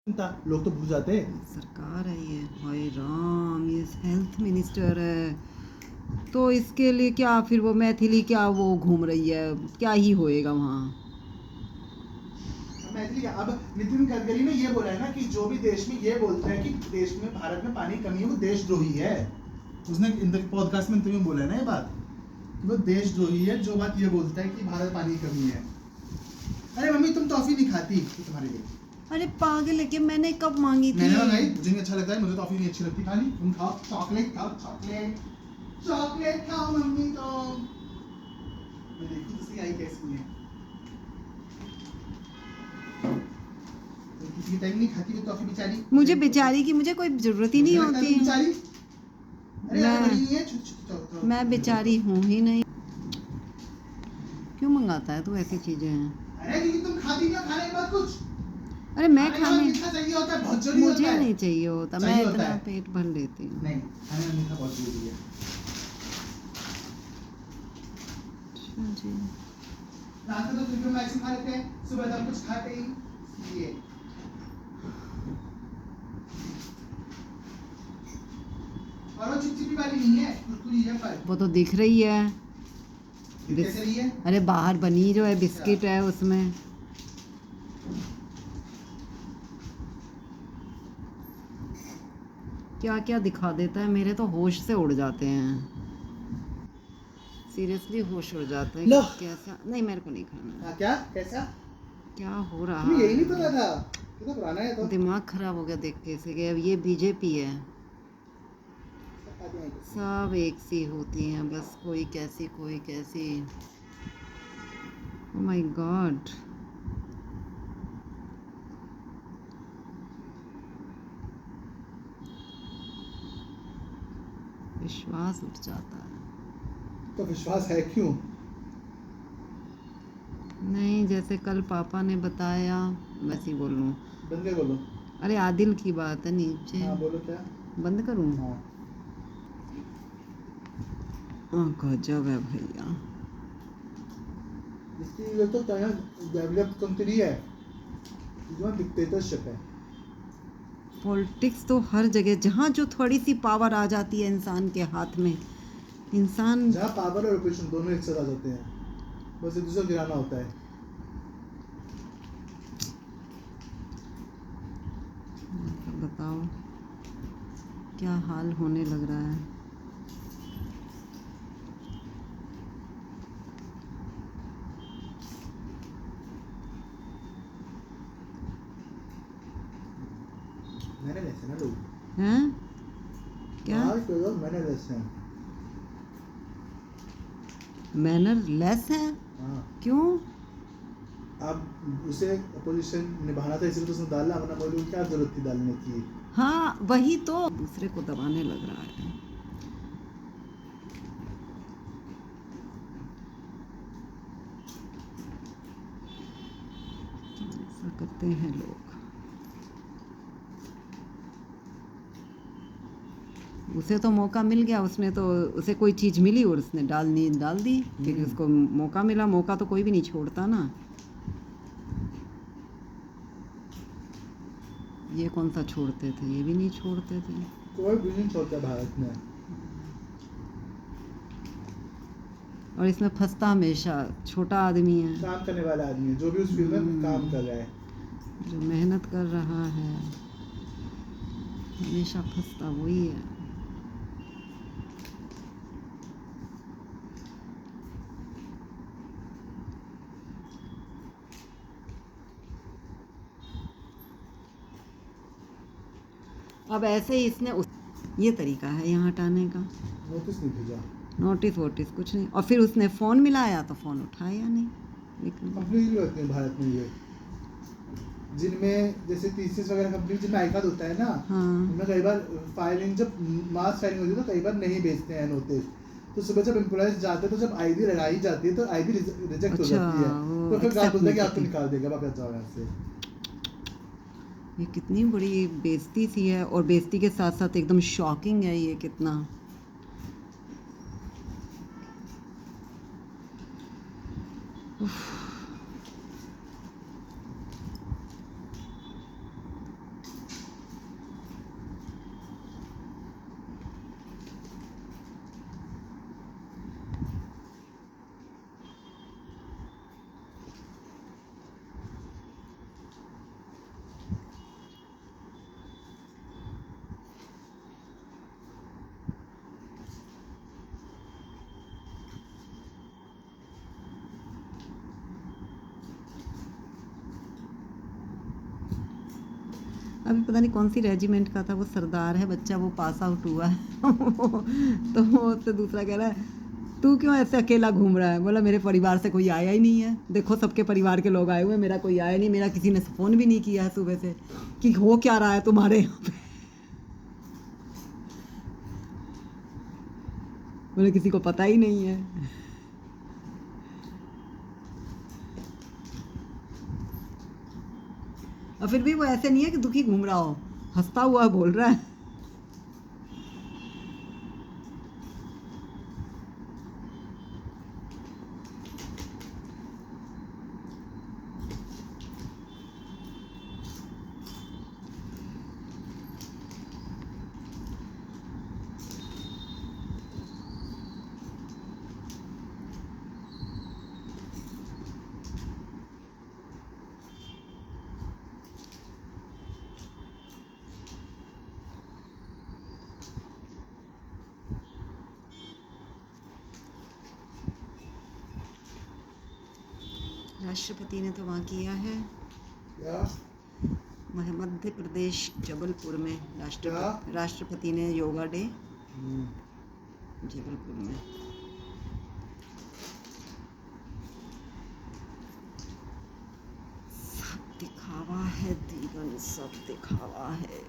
लोग तो भूल जाते हैं। सरकार है ये, हाय राम, ये हेल्थ मिनिस्टर है, तो इसके लिए क्या फिर वो मैथिली क्या वो घूम रही है, क्या ही होएगा वहाँ। मैथिली क्या, अब नितिन गडकरी ने ये बोला है ना कि जो भी देश में ये बोलता है कि देश में भारत में पानी की कमी है वो देशद्रोही है। उसने पॉडकास्ट में इंटरव्यू में बोला है ना ये बात कि वो देशद्रोही है जो बात ये बोलता है कि भारत में पानी की कमी है। अरे मम्मी तुम टॉफी नहीं खाती, तुम्हारे लिए। अरे पागल है कि मैंने कब मांगी थी? मैंने मंगाई, मुझे नहीं अच्छा लगता है, मुझे टॉफी नहीं अच्छी लगती खानी। तुम खाओ चॉकलेट, खाओ चॉकलेट, चॉकलेट खाओ मम्मी तो। मैं देखूं दूसरी आई कैसी है। तो किसी टाइम नहीं खाती वो टॉफी बेचारी। मुझे बेचारी की मुझे कोई जरूरत ही नहीं होती है। बेचारी, अरे यार बड़ी नहीं है, छोटी मैं बेचारी हूँ ही नहीं। क्यों मंगाता है तू ऐसी चीजें? अरे क्योंकि तुम खाती क्या खाने के बाद कुछ? अरे मैं खाने, मीठा चाहिए होता है, बहुत जरूरी होता मुझे है। नहीं चाहिए होता, मैं चाहिए होता इतना है। पेट भर लेती हूँ। नहीं, खाने में मीठा बहुत जरूरी है। अच्छा जी। रात को तो फिर भी हम ऐसे खा लेते हैं, सुबह तक कुछ खाते ही इसलिए। और वो चिपचिपी वाली नहीं है, कुरकुरी है पर। वो तो दिख रही है। कैसे रही है? अरे बाहर बनी जो है बिस्किट है उसमें। क्या क्या दिखा देता है, मेरे तो होश से उड़ जाते हैं, सीरियसली होश उड़ जाते हैं। कैसा, नहीं मेरे को नहीं खाना। क्या कैसा? क्या हो रहा तुम्हें यही नहीं है? पता था? कितना पुराना है तो। दिमाग खराब हो गया देख के इसे कि अब ये बीजेपी है। सब एक सी होती हैं बस, कोई कैसी कोई कैसी। Oh my God. विश्वास उठ जाता है। तो विश्वास है क्यों? नहीं, जैसे कल पापा ने बताया वैसे ही बोलूँ। बंद कर बोलो। अरे आदिल की बात है नीचे। हाँ बोलो क्या? बंद करूँ? हाँ। गजब है भैया। इसकी ये तो चाइना डेवलप कंट्री है, इसमें डिक्टेटरशिप है। पॉलिटिक्स तो हर जगह, जहाँ जो थोड़ी सी पावर आ जाती है इंसान के हाथ में, इंसान जहाँ पावर और ऑपरेशन दोनों एक साथ आ जाते हैं, बस एक दूसरे को गिराना होता है। बताओ क्या हाल होने लग रहा है। मैंने लेस है ना लोग। हैं? क्या? मैंने लेस है। मैनर लेस है? हाँ। क्यों? अब उसे अपोजिशन निभाना था इसलिए तो उसने डाला, वरना बोलूँ क्या जरूरत थी डालने की। हाँ वही तो, दूसरे को दबाने लग रहा है। ऐसा करते हैं लोग। उसे तो मौका मिल गया, उसने तो, उसे कोई चीज़ मिली और उसने डाल दी, क्योंकि उसको मौका मिला। मौका तो कोई भी नहीं छोड़ता ना। ये कौन सा छोड़ते थे, ये भी नहीं छोड़ते थे। कोई भी नहीं छोड़ता भारत में। और इसमें फंसता हमेशा छोटा आदमी है, काम करने वाला आदमी है, जो भी उस फील्ड में काम कर रहा है, जो मेहनत कर रहा है, हमेशा फंसता वही है। अब ऐसे ही इसने ये तरीका है यहाँ हटाने का। नोटिस नहीं भेजा। नोटिस वोटिस कुछ नहीं, और फिर उसने फ़ोन मिलाया तो फ़ोन उठाया नहीं। कंपनी होती है भारत में ये, जिनमें जैसे TCS वगैरह कंपनी जिनमें आई कार्ड होता है ना, हाँ। उनमें कई बार फाइलिंग, जब मास फाइलिंग होती है तो कई बार नहीं भेजते हैं नोटिस। तो सुबह जब एम्प्लॉयज जाते हैं तो जब आईडी लगाई जाती है तो आईडी रिजेक्ट हो जाती है, तो फिर क्या बोलता है कि आपको निकाल देगा, वापस जाओ यहाँ से। ये कितनी बड़ी बेइज्जती सी है, और बेइज्जती के साथ साथ एकदम शॉकिंग है ये कितना। अभी पता नहीं कौन सी रेजिमेंट का था, वो सरदार है बच्चा, वो पास आउट हुआ है तो वो उससे दूसरा कह रहा है तू क्यों ऐसे अकेला घूम रहा है? बोला मेरे परिवार से कोई आया ही नहीं है, देखो सबके परिवार के लोग आए हुए हैं, मेरा कोई आया नहीं, मेरा किसी ने फ़ोन भी नहीं किया है सुबह से कि हो क्या रहा है तुम्हारे यहाँ पे। बोले किसी को पता ही नहीं है। और फिर भी वो ऐसे नहीं है कि दुखी घूम रहा हो, हंसता हुआ बोल रहा है। राष्ट्रपति ने तो वहाँ किया है क्या मध्य प्रदेश जबलपुर में राष्ट्रपति ने योगा डे जबलपुर में। सब दिखावा है दीवन, सब दिखावा है।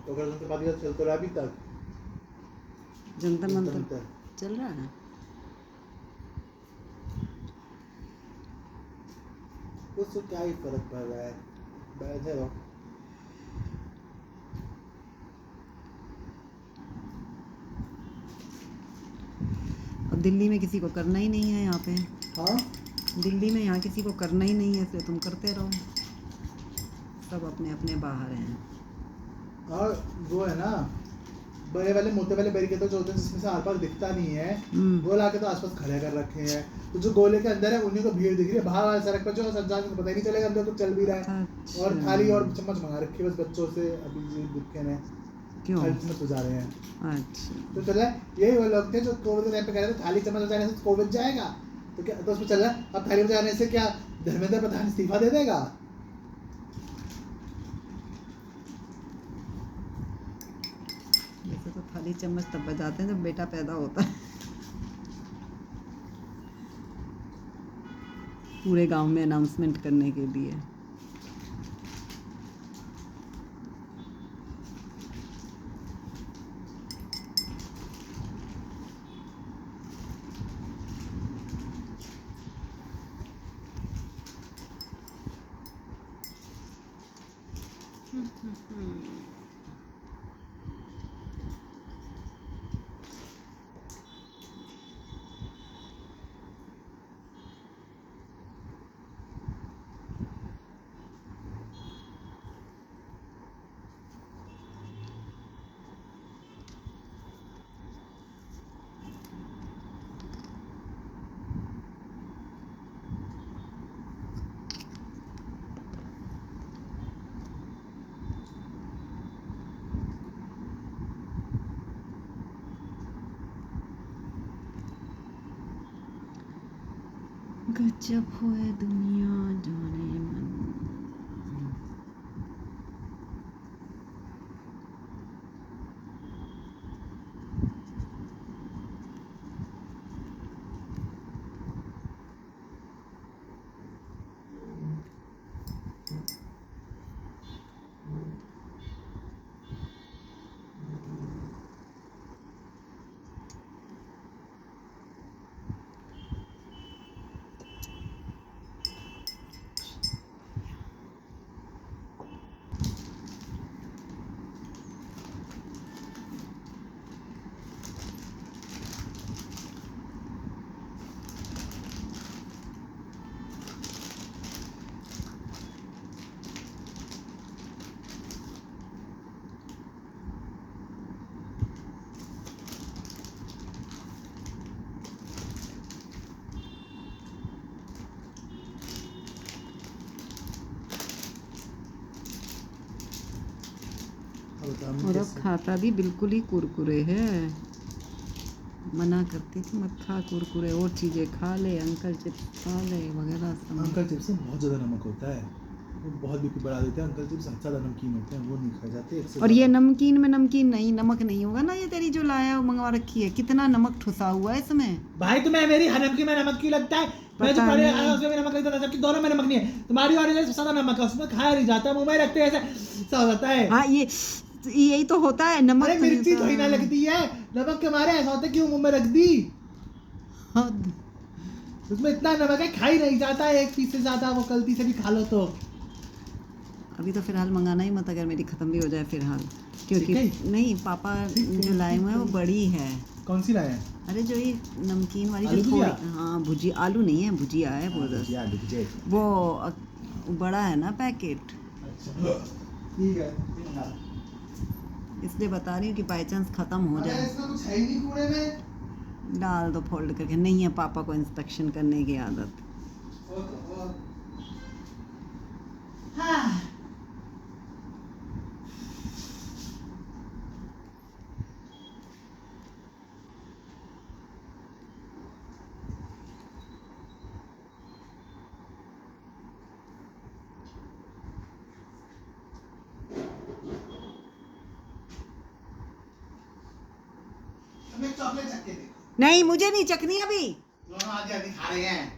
तो गणतंत्र पार्टी का चल तो रहा अभी तक जंतर मंतर चल रहा है। उससे क्या ही फर्क पड़ रहा है, बैठे रहो। अब दिल्ली में किसी को करना ही नहीं है यहाँ पे। हाँ दिल्ली में यहाँ किसी को करना ही नहीं है, इसलिए तुम करते रहो, सब अपने अपने बाहर हैं। और वो है ना बड़े वाले मोटे वाले बैरिकेड जो होते हैं जिसमें से आर पार दिखता नहीं है, वो लाके तो आसपास खड़े कर रखे हैं। तो जो गोले के अंदर है उन्हीं को भीड़ दिख रही है, बाहर वाले सड़क पर जो संचार को पता ही नहीं चलेगा अंदर कुछ चल भी रहा है। अच्छा। और थाली और चम्मच मंगा रखी है बस बच्चों से, अभी जी दुखे ने क्यों? में सुझा रहे हैं। अच्छा तो चल रहा है, यही वो लोग थे जो कोविड के टाइम पे कह रहे थे थाली चम्मच बजाने से कोविड जाएगा, तो क्या तो उसमें चल रहा है अब थाली बजाने से क्या धर्मेंद्र प्रधान इस्तीफा दे देगा? वैसे तो थाली चम्मच तब बजाते हैं जब बेटा पैदा होता है। पूरे गांव में अनाउंसमेंट करने के लिए। गजब होए दुनिया जाने मन। और अब खाता भी बिल्कुल ही कुरकुरे है। मना करती थी मत खा कुरकुरे, और चीज़ें खा ले, अंकल चिप्स खा ले वगैरह सब। अंकल चिप्स में बहुत ज़्यादा नमक होता है, वो बहुत बीपी बढ़ा देते हैं। अंकल चिप्स ज़्यादा नमकीन होते हैं, वो नहीं खाए जाते। इससे और ये ज़्यादा- नमकीन में नमकीन नहीं, नमक नहीं होगा ना, ये तेरी जो लाया वो मंगवा रखी है, कितना नमक ठुसा हुआ है इसमें। भाई तुम्हें मेरी हर नमकीन में नमक क्यों लगता है? मैं जो पता पहले नहीं। आया उसमें भी नमक लगता था, जबकि दोनों में नमक नहीं है। तुम्हारी वाली में ज़्यादा नमक है, उसमें खाया नहीं जाता, मुंह में रखते हैं ऐसे सा हो जाता है। हाँ ये यही तो होता है, नमक अरे तो नहीं मिर्ची होता। थोड़ी ना लगती है, नमक के मारे ऐसा होता है, क्यों मुंह में रख दी? हद। उसमें इतना नमक है, खा ही नहीं जाता है एक पीस से ज़्यादा, वो गलती से भी खा लो तो। अभी तो फिलहाल मंगाना ही मत, अगर मेरी ख़त्म भी हो जाए फिलहाल, क्योंकि ठीक नहीं पापा जो लाए हुए हैं वो बड़ी है। कौन सी लाया है? अरे जो ये नमकीन वाली आलू जो भुजिया? थोड़ी, हाँ भुजी, आलू नहीं है भुजिया है वो वो बड़ा है ना पैकेट, ठीक है, इसलिए बता रही हूँ कि बाई चांस ख़त्म हो अरे जाए। इसमें कुछ है ही नहीं कूड़े में। डाल दो फोल्ड करके, नहीं है पापा को इंस्पेक्शन करने की आदत। हाँ। हमें चॉकलेट चख के देखो। नहीं मुझे नहीं चखनी अभी। दोनों आधी आधी खा रहे हैं।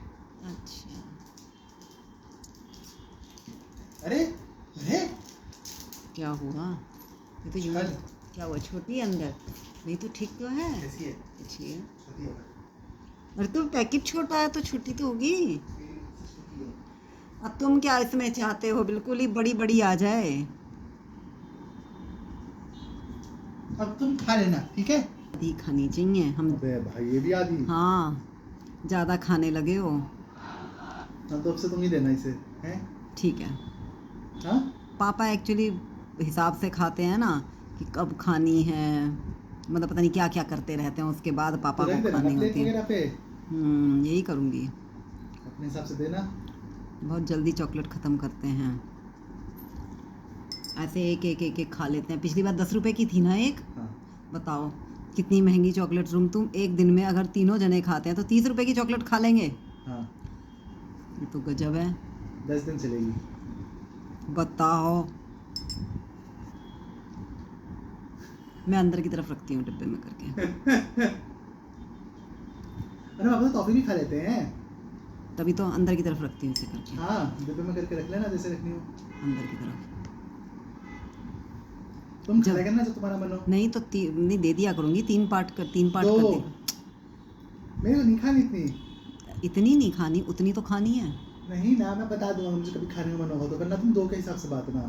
अच्छा अरे अरे क्या हुआ? ये तो यूं चल। क्या हुआ, छोटी है अंदर? नहीं तो ठीक तो है, कैसी है? अच्छी है। छोटी है। अरे तो पैकेट छोटा है तो छोटी तो होगी। छोटी है। अब तुम क्या इसमें चाहते हो, बिल्कुल ही बड़ी बड़ी आ जाए? अब तुम खा लेना, ठीक है? आधी खानी चाहिए हम। अबे भाई ये भी आधी। हाँ ज़्यादा खाने लगे हो। हाँ तो अब से तुम ही देना इसे, हैं? ठीक है। हाँ? पापा एक्चुअली हिसाब से खाते हैं ना, कि कब खानी है, मतलब पता नहीं क्या क्या करते रहते हैं, उसके बाद पापा तो रख को देना खानी प्लेट होती है। वगैरह पे, यही करूँगी। अपने हिसाब से देना। बहुत जल्दी चॉकलेट ख़त्म करते हैं, ऐसे एक एक एक एक खा लेते हैं। पिछली बार 10 रुपए की थी ना एक, हाँ। बताओ कितनी महंगी चॉकलेट। तुम एक दिन में अगर तीनों जने खाते हैं तो 30 रुपए की चॉकलेट खा लेंगे। हाँ। ये तो गजब है। 10 दिन चलेगी। बताओ। मैं अंदर की तरफ रखती हूँ डिब्बे में करके। अरे पापा तो टॉफी भी खा लेते हैं। तभी तो अंदर की तरफ रखती हूँ इसे करके, हाँ डिब्बे में करके रख लेना जैसे रखनी हो। अंदर की तरफ। तुम खा जब- लेगा ना जब तुम्हारा मन हो। नहीं तो नहीं दे दिया करूँगी, 3 पार्ट कर दो। कर दी। मेरे को नहीं खानी इतनी। इतनी नहीं खानी, उतनी तो खानी है। नहीं ना, मैं बता दूंगा मुझे कभी खाने का मन होगा तो, वरना तुम 2 के हिसाब से बात ना।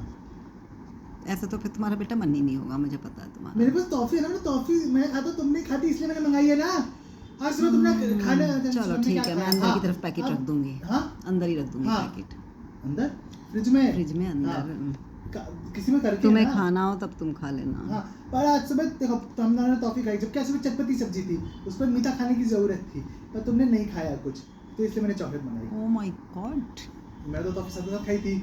ऐसा तो फिर तुम्हारा बेटा मन ही नहीं होगा, मुझे पता है तुम्हारा। मेरे पास टॉफी है ना, टॉफी मैं खाता हूं, तुम नहीं खाती इसलिए मैंने मंगाई है ना। आज सुबह तुमने खाने चलो तुमने ठीक क्या है, मैं खाया? अंदर की हाँ, तरफ पैकेट हाँ, रख दूंगी। हाँ अंदर ही रख दूंगी हाँ। पैकेट, अंदर फ्रिज में। फ्रिज में अंदर। हाँ, किसी में करके तुम्हें ना। खाना हो तब तुम खा लेना। हाँ पर आज सुबह देखो हमने टॉफी खाई, जबकि आज सुबह चटपटी सब्जी थी, उस पर मीठा खाने की जरूरत थी, पर तुमने नहीं खाया कुछ, तो इसलिए मैंने चॉकलेट मंगाई। Oh my God. मैं तो टॉफी साथ खाई थी।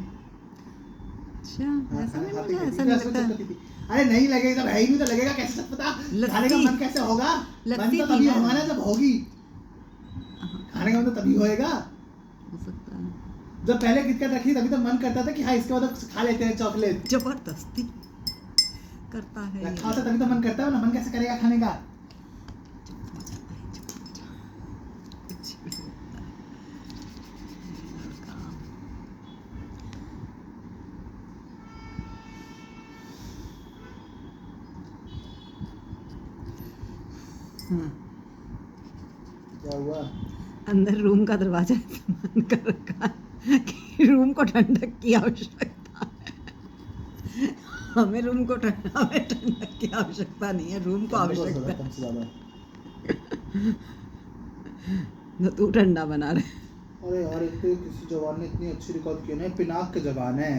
अच्छा हाँ, ऐसा खाना नहीं, खाते मुझे खाते ऐसा थी, नहीं आज सुबह लगता। चटपटी थी। अरे नहीं लगेगा, जब है ही नहीं तो लगेगा कैसे पता? लस्सी। खाने का मन कैसे होगा? मन लस्सी तो थी तभी ना। होगा ना जब होगी। खाने का मन तो तभी होएगा हो सकता है। जब पहले किटकैट रखी तभी तो मन करता था कि हाँ इसके बाद कुछ खा लेते हैं चॉकलेट। जबरदस्ती करता है ये। रखा होता तभी तो मन करता है ना, मन कैसे करेगा खाने का? कुछ भी होता है। लड़का। हाँ, क्या हुआ? अंदर रूम का दरवाजा ऐसे बंद कर रखा है कि रूम को ठंडक की आवश्यकता है। हमें ठंडक की आवश्यकता नहीं है, रूम को आवश्यकता है। तुमसे ज्यादा। तो तू ठंडा बना रहे। अरे यार एक तो किसी जवान ने इतनी अच्छी रिकॉर्ड की है ना, पिनाक के जवान है।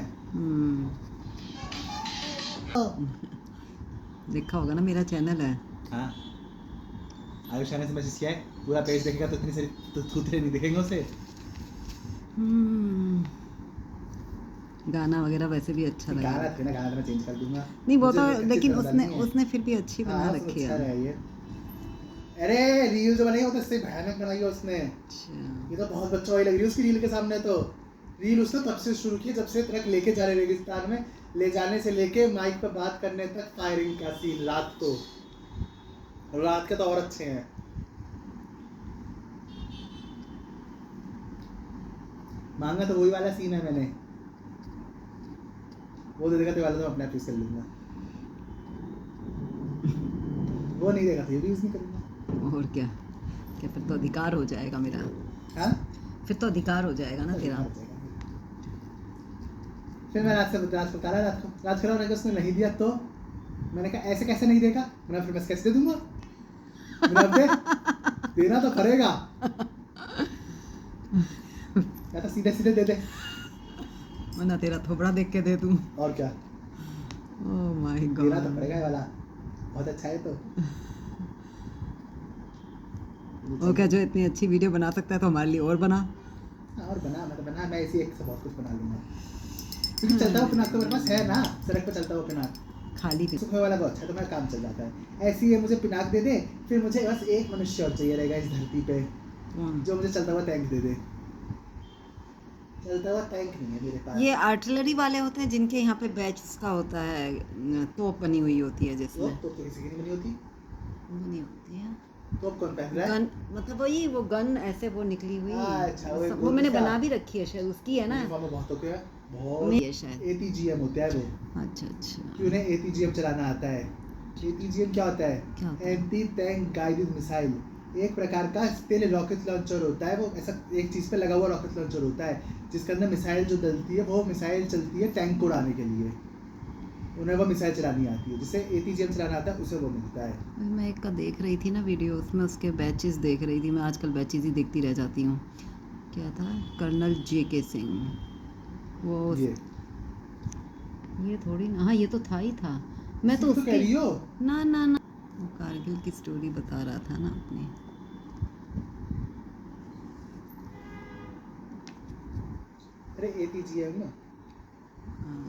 देखा होगा ना, मेरा चैनल है। हाँ आयुष ने मैसेज किया है, पूरा पेज देखेगा तो इतनी सारी तो थूथरे नहीं दिखेंगे उसे। गाना वगैरह वैसे भी अच्छा लगा। गाना थे ना, गाना तो मैं चेंज कर दूंगा। नहीं वो मुझे तो, अच्छी लेकिन पसंद उसने नहीं है। उसने फिर भी अच्छी बना हाँ, रखी अच्छा है। है ये। अरे रील जो बनाई है वो तो इससे भयानक बनाई है उसने। अच्छा ये तो बहुत बच्चों वाली लग रही है उसकी रील के सामने। तो रील उसने तब से शुरू की जब से ट्रक लेके जा रहे रेगिस्तान में, ले जाने से लेके माइक पे बात करने तक फायरिंग का सीन। रात के तो और अच्छे हैं। मांगा तो वही वाला सीन है मैंने, वो दे देगा तो वाला तो अपने आप यूज कर लूंगा, वो नहीं देगा तो ये भी यूज नहीं करूंगा। और क्या, क्या फिर तो अधिकार हो जाएगा मेरा। हाँ फिर तो अधिकार हो जाएगा ना तेरा। फिर मैं रात को काला रात को उसने नहीं दिया तो मैंने कहा ऐसे कैसे नहीं देगा, मैंने फिर मैं कैसे दे दूंगा, देना तो पड़ेगा या तो सीधे सीधे दे दे, वरना तेरा थोबड़ा देख के दे दूं। और क्या, ओह माय गॉड, देना तो पड़ेगा ये वाला, बहुत अच्छा है। तो वो क्या जो इतनी अच्छी वीडियो बना सकता है तो हमारे लिए और बना। और बना मैं इसी एक से बहुत कुछ बना लूंगा, क्योंकि चलता हुआ पिनाक तो मेरे पास है ना, सड़क पे चलता हुआ पिनाक खाली भी सुख वाला बहुत अच्छा, तो मेरा काम चल जाता है। ऐसे ही मुझे पिनाक दे दे, फिर मुझे बस एक मनुष्य और चाहिए रहेगा इस धरती पे जो मुझे चलता हुआ टैंक दे दे। चलता हुआ टैंक नहीं है मेरे पास। ये आर्टिलरी वाले होते हैं जिनके यहाँ पे बैच का होता है, तोप बनी हुई होती है जिसमें। तो किसी की नहीं बनी होती, बनी होती है तो कौन पहन रहा है? गन, मतलब वही वो गन ऐसे वो निकली हुई। अच्छा, वो मैंने बना भी रखी है शायद, उसकी है ना। बहुत हो गया, नहीं है शायद। ATGM होता है वो। अच्छा कि उन्हें ATGM चलाना आता है। ATGM क्या होता है? क्या होता है? एंटी टैंक गाइडेड मिसाइल, एक प्रकार का स्टिल रॉकेट लॉन्चर होता है। वो ऐसा एक चीज पे लगा हुआ रॉकेट लॉन्चर होता है जिसके अंदर मिसाइल जो डलती है, वो मिसाइल चलती है टैंक को उड़ाने के लिए। उन्हें वो मिसाइल चलानी आती है, जिसे ATGM चलाना आता है उसे वो मिलता है। मैं एक का देख रही थी ना वीडियो, उसमें उसके बैचेस देख रही थी मैं। आजकल बैचेस ही देखती रह जाती हूँ। क्या था, कर्नल JK सिंह, वो ये थोड़ी ना, हाँ ये तो था ही था। मैं तो उसकी कह रही हो? ना वो कारगिल की स्टोरी बता रहा था ना अपनी। अरे ATGM ना,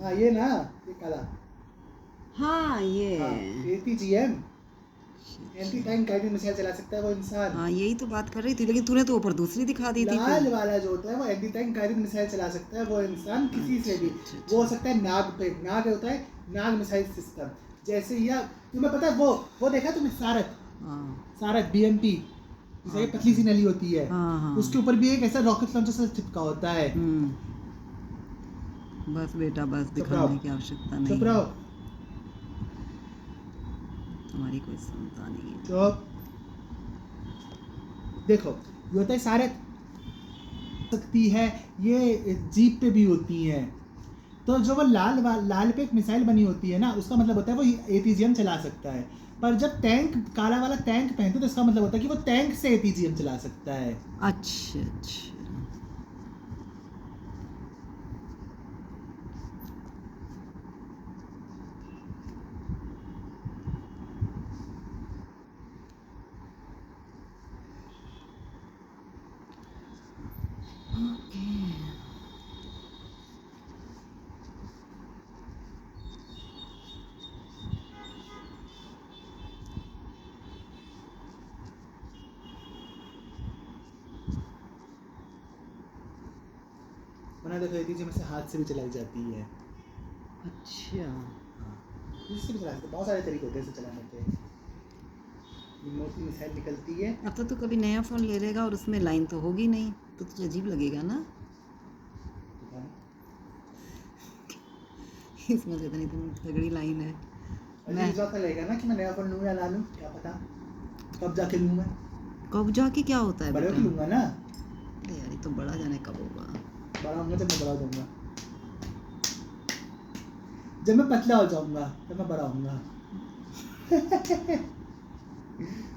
हाँ ये ना, ये काला, हाँ ये ATGM anti tank guided missile चला सकता है वो इंसान। हाँ यही तो बात कर रही थी, लेकिन तूने तो ऊपर दूसरी दिखा दी थी। लाल वाला जो होता है वो एंटी टैंक गाइडेड मिसाइल चला सकता है वो इंसान, किसी से भी। वो हो सकता है नाग पे, नाग होता है नाग मिसाइल सिस्टम जैसे। या तुम्हें पता है वो देखा तुमने सारत BMP, जैसे पतली सी नली होती है, उसके ऊपर भी एक ऐसा रॉकेट लॉन्चर से चिपका होता है। बस बेटा बस, दिखाने की आवश्यकता नहीं। चुप रहो, हमारी कोई सुनता नहीं है। चुप। देखो ये होता है सारत सकती है, ये जीप पे भी होती है। तो जो वो लाल पे एक मिसाइल बनी होती है ना, उसका मतलब होता है वो ATGM चला सकता है। पर जब टैंक काला वाला टैंक पहनते तो इसका मतलब होता है कि वो टैंक से ATGM चला सकता है। अच्छा वरना देखो ATGM से हाथ से भी चलाई जाती है। अच्छा, इससे भी चला सकते, बहुत सारे तरीके होते हैं इसे चलाने के। रिमोट की मिसाइल निकलती है। अब तो तू कभी नया फ़ोन ले लेगा और उसमें लाइन तो होगी नहीं, तो तुझे अजीब लगेगा ना। इसमें तो इतनी तगड़ी लाइन है। मैं लगेगा ना कि मैं नया फोन लूँ या ना लूँ, क्या पता कब जाके लूँ मैं। कब जाके क्या होता है? बड़े होके लूँगा ना। यार ये तो बड़ा जाने कब होगा। बड़ा होऊंगा जब मैं बड़ा हो जाऊंगा, जब मैं पतला हो जाऊंगा तब मैं बड़ा होऊंगा।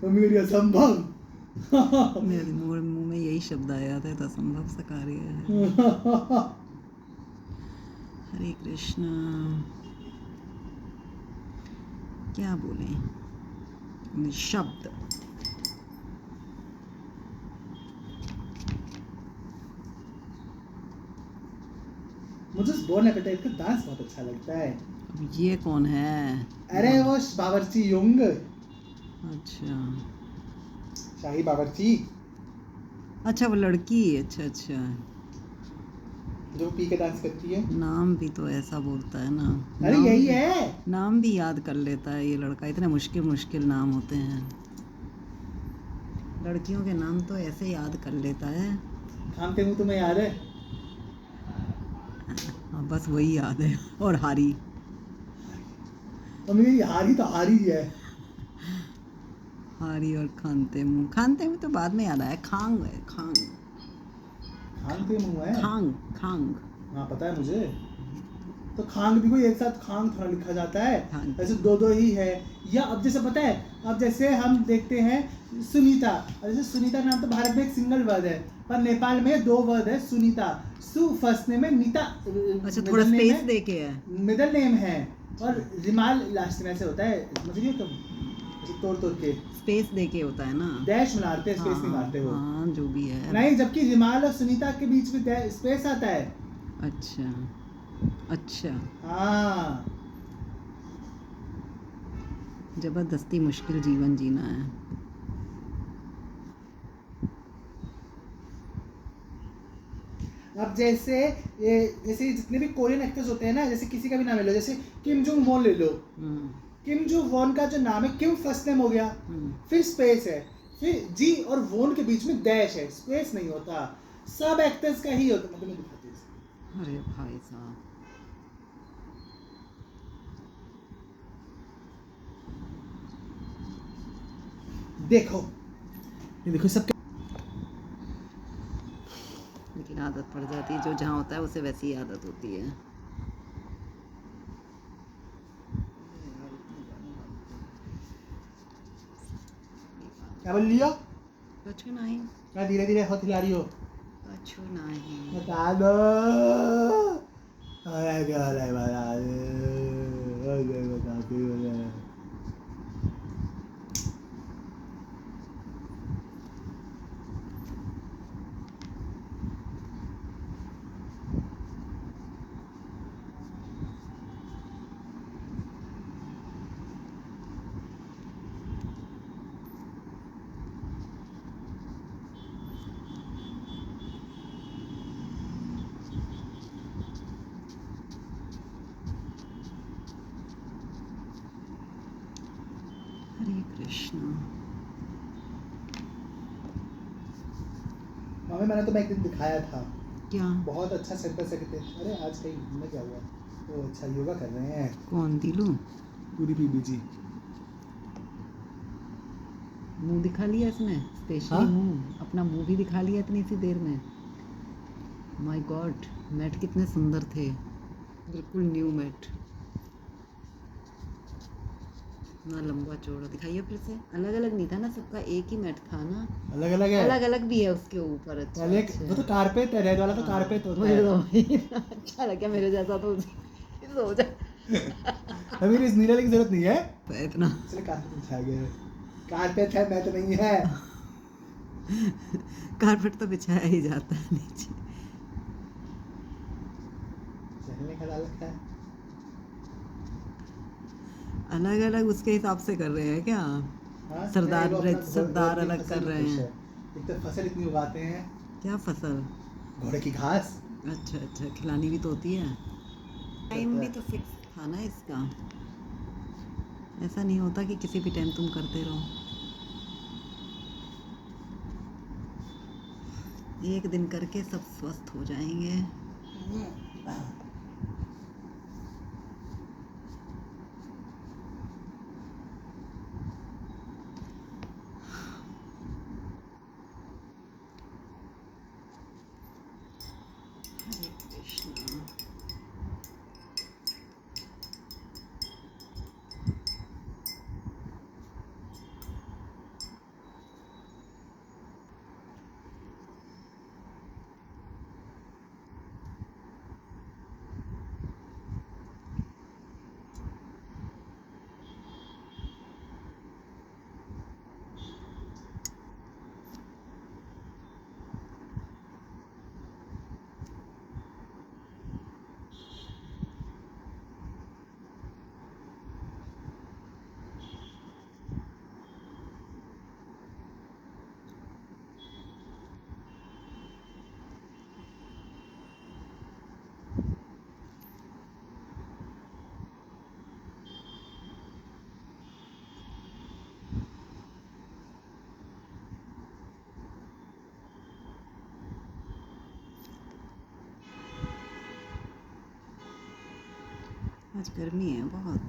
मेरी असंभव मेरे मुंह में यही शब्द आया था, तो असंभव सा कार्य है। हरे कृष्ण, क्या बोले शब्द। मुझे बोर्न एपेटाइट का डांस बहुत अच्छा लगता है। ये कौन है? अरे वो बावर्ची युंग। अच्छा, शाही बावर्ची, अच्छा वो लड़की, अच्छा अच्छा, जो पी के डांस करती है। नाम भी तो ऐसा बोलता है ना। अरे नाम यही भी- है। नाम भी याद कर लेता है ये लड़का, इतने मुश्किल मुश्किल नाम होते हैं। लड़कियों के नाम तो ऐसे याद कर लेता है। खामते मुंह तुम्हें याद है? हाँ, बस वही याद है। और हारी, और मेरी हारी तो हारी है। हारी और खानते मुंह तो बाद में याद आया। खांग है, खांग, खामते मुंह है। खांग, खांग, हाँ पता है मुझे। तो खांग भी कोई एक साथ खांग थोड़ा लिखा जाता है, खांग। ऐसे दो दो ही है। या अब जैसे पता है, अब जैसे हम देखते हैं सुनीता, अब जैसे सुनीता नाम तो भारत में एक सिंगल वर्ड है, पर नेपाल में दो वर्ड है सुनीता। सु फर्स्ट नेम है, नीता अच्छा थोड़ा स्पेस दे के है। मिडिल नेम है, और रिमाल लास्ट में ऐसे होता है, समझिए तुम, ऐसे तोड़ तोड़ के स्पेस दे के होता है ना। डैश मारते हैं, स्पेस नहीं हाँ मारते हो। हाँ, जो भी है। नहीं, जबकि रिमाल और सुनीता के बीच में स्पेस आता है। अच्छा अच्छा, हाँ। जबरदस्ती मुश्किल जीवन जीना है। अब जैसे ये, जैसे जितने भी कोरियन एक्टर्स होते हैं ना, जैसे किसी का भी नाम ले लो, जैसे किम जोंग वॉन ले लो। हम्म, किम जो वॉन का जो नाम है, किम फर्स्ट नेम हो गया, फिर स्पेस है, फिर जी और वॉन के बीच में डैश है, स्पेस नहीं होता। सब एक्टर्स का ही होता, मतलब मैं दिखाती हूँ। अरे भाई साहब, देखो, ये देखो सबके। लेकिन आदत पड़ जाती है, जो जहाँ होता है उसे वैसी ही आदत होती है। क्या बोल लियो? कुछ नहीं, क्या धीरे धीरे हाथ हिला रही हो? कुछ नहीं। बता दो। अरे क्या हाल है, बता दो। अरे बताती हो ना। हरे कृष्ण। मम्मी, मैंने तुम्हें एक दिन दिखाया था, क्या? बहुत अच्छा सेंटर सेक्रेटरी। अरे आज कहीं घूमने क्या हुआ? तो अच्छा योगा कर रहे हैं कौन दिलू? पूरी पीबी जी। मुंह दिखा लिया इसने, स्पेशली हाँ? मुंह, अपना मुंह भी दिखा लिया इतनी सी देर में। माय गॉड, मैट कितने सुंदर थे, बिल्कुल न्यू मैट। ना लंबा चौड़ा दिखाइए फिर से। अलग अलग नहीं था ना सबका, एक ही मैट था ना। अलग अलग है। अलग अलग भी है उसके ऊपर। अच्छा पहले अच्छा। वो तो कारपेट है, रेड वाला तो हाँ, कारपेट होता मुझे है। तो वही अच्छा लगा मेरे जैसा तो सो जा। अभी इस नीले की जरूरत नहीं है, तो इतना इसलिए कारपेट बिछाया गया है। कारपेट है, मैं तो नहीं है। कारपेट तो बिछाया ही जाता है नीचे। चहलने का डाल रखा है। अलग अलग उसके हिसाब से कर रहे हैं क्या? हाँ, सरदार नहीं, वो ब्रज, अपना सरदार घोड़े की अलग फसल कर में रहे खुश हैं। है। एक तो फसल इतनी उगाते हैं, क्या फसल? घोड़े की घास। अच्छा अच्छा, खिलानी भी तो होती है। टाइम भी तो फिक्स था ना इसका, ऐसा नहीं होता कि किसी भी टाइम तुम करते रहो। एक दिन करके सब स्वस्थ हो जाएंगे। हरे कृष्णा। आज गर्मी है बहुत।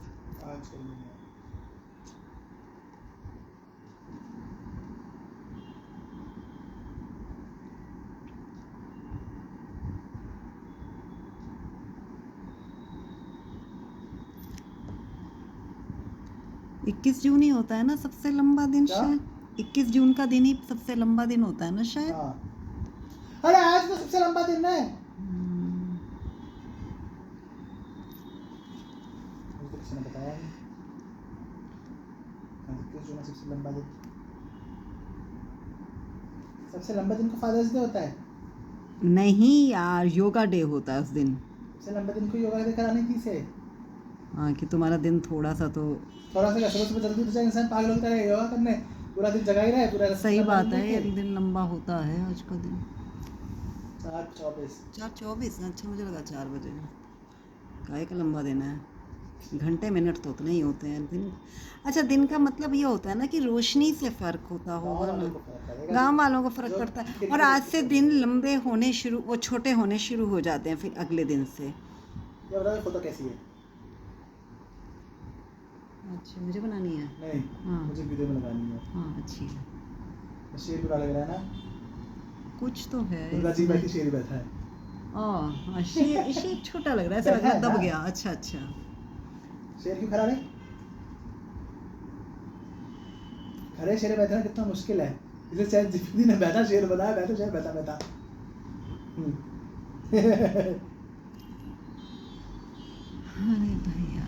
आज गर्मी है। इक्कीस जून ही होता है ना सबसे लंबा दिन क्या? शायद। 21 जून का दिन ही सबसे लंबा दिन होता है ना शायद। हाँ, अरे आज तो सबसे लंबा दिन है। मुझे तो किसी ने बताया नहीं। आज 21 जून है सबसे लंबा दिन। सबसे लंबा दिन को फादर्स डे होता है। नहीं यार, योगा डे होता है उस दिन। सबसे लंबे दिन को योगा डे कराने की से। हाँ, कि तुम्हारा दिन थोड़ा सा तो थोड़ा सा सुबह सुबह जल्दी उठ जाए इंसान, पागल होता है योगा करने, पूरा दिन जगा ही रहे, पूरा सही लंबा बात दिन है, देखे। एक दिन लंबा होता है आज का दिन। 4:24। 4:24। अच्छा, मुझे लगा 4 बजे। काय का लंबा दिन है, घंटे मिनट तो उतने ही होते हैं दिन। अच्छा, दिन का मतलब ये होता है ना कि रोशनी से फर्क होता होगा ना, गांव वालों को फर्क पड़ता है। और आज से दिन लंबे होने शुरू, वो छोटे होने शुरू हो जाते हैं फिर अगले दिन से। ये बताओ फोटो कैसी है? अच्छा, मुझे बनानी है। नहीं, हाँ। मुझे वीडियो में लगानी है। हाँ, अच्छी है। शेर बुरा लग रहा है ना? कुछ तो है दुर्गा जी इसमें। बैठी, शेर बैठा है। हाँ, शेर शेर छोटा लग रहा है, ऐसा लग रहा है दब गया। अच्छा अच्छा। शेर क्यों खड़ा रहे? खड़े शेर बैठना कितना मुश्किल है। इसे शायद जीपीटी ने बैठा शेर बनाया, बैठा शेर बैठा बैठा। अरे भैया,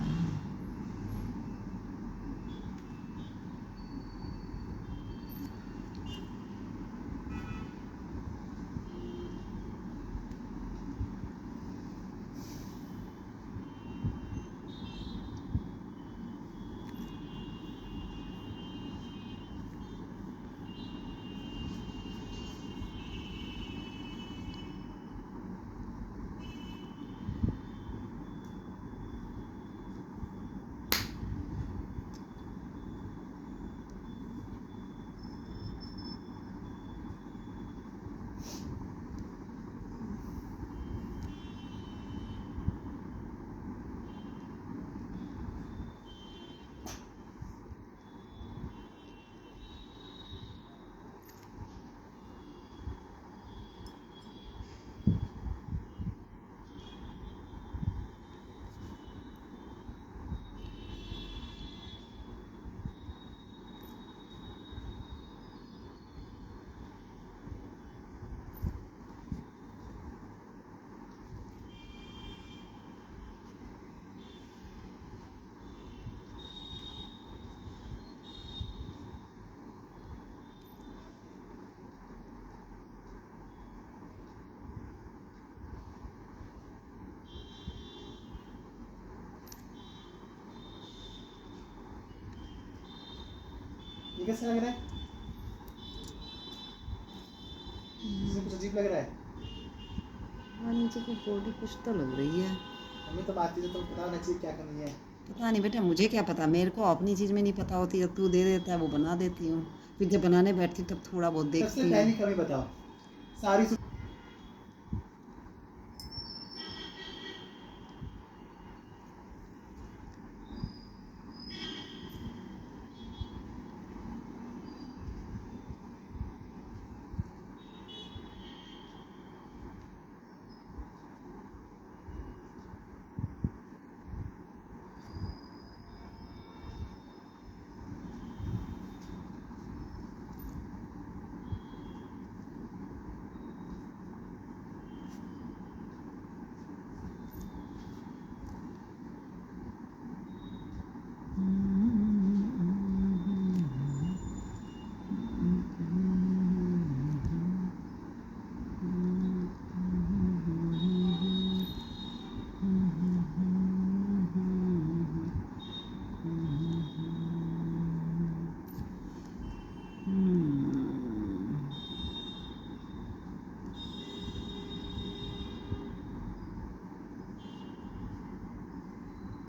ये कैसा लग रहा है? इससे कुछ अजीब लग रहा है। हाँ, नीचे की बॉडी कुछ तो लग रही है। मम्मी तो बात थी तो पता होना चाहिए क्या करनी है। पता नहीं बेटा, मुझे क्या पता, मेरे को अपनी चीज़ में नहीं पता होती। जब तू दे देता है वो बना देती हूँ, फिर जब बनाने बैठती तब थोड़ा बहुत सबसे देखती पहली हूँ। कमी बताओ। सारी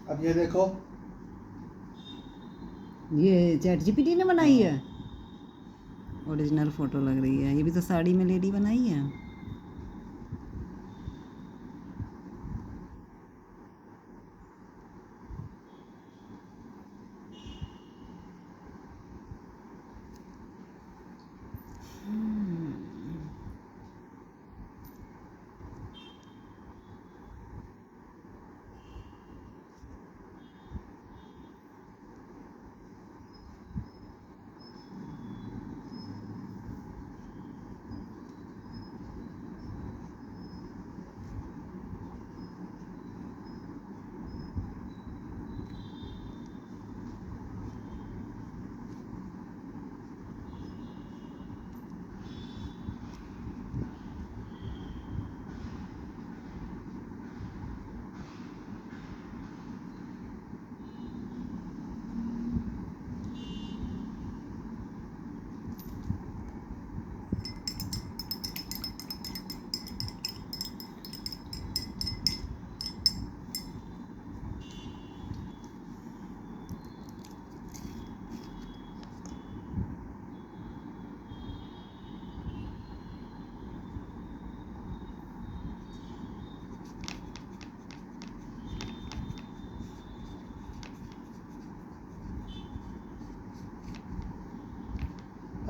अब ये देखो, ये चैट जीपीटी ने बनाई है। ओरिजिनल फोटो लग रही है। ये भी तो साड़ी में लेडी बनाई है।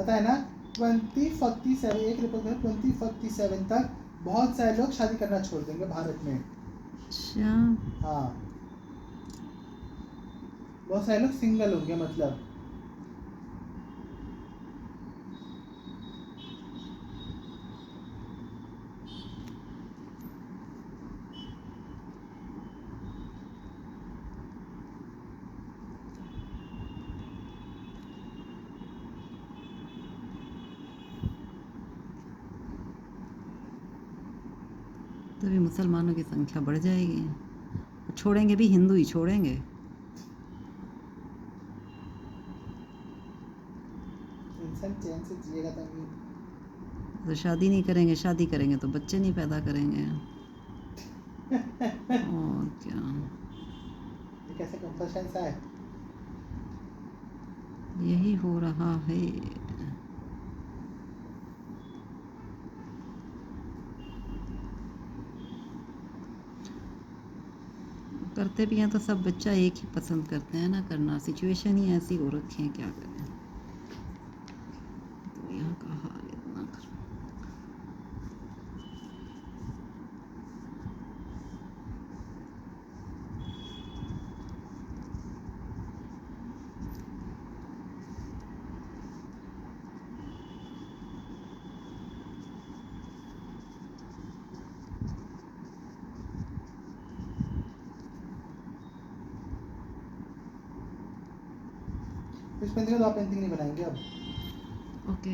पता है ना 2047, एक रिपोर्ट में 2047 तक बहुत सारे लोग शादी करना छोड़ देंगे भारत में। अच्छा, हाँ, बहुत सारे लोग सिंगल होंगे मतलब। तभी मुसलमानों की संख्या बढ़ जाएगी, छोड़ेंगे भी हिंदू ही छोड़ेंगे। इंसान चैन से जिएगा तभी। तो शादी नहीं करेंगे, शादी करेंगे तो बच्चे नहीं पैदा करेंगे। और क्या, ये कैसे कंपल्शन सा है। यही हो रहा है। करते भी हैं तो सब बच्चा एक ही पसंद करते हैं ना करना, सिचुएशन ही ऐसी हो रखी है, क्या करें। दुनिया का हाल इतना इस पेंटिंग तो आप पेंटिंग नहीं बनाएंगे अब। ओके।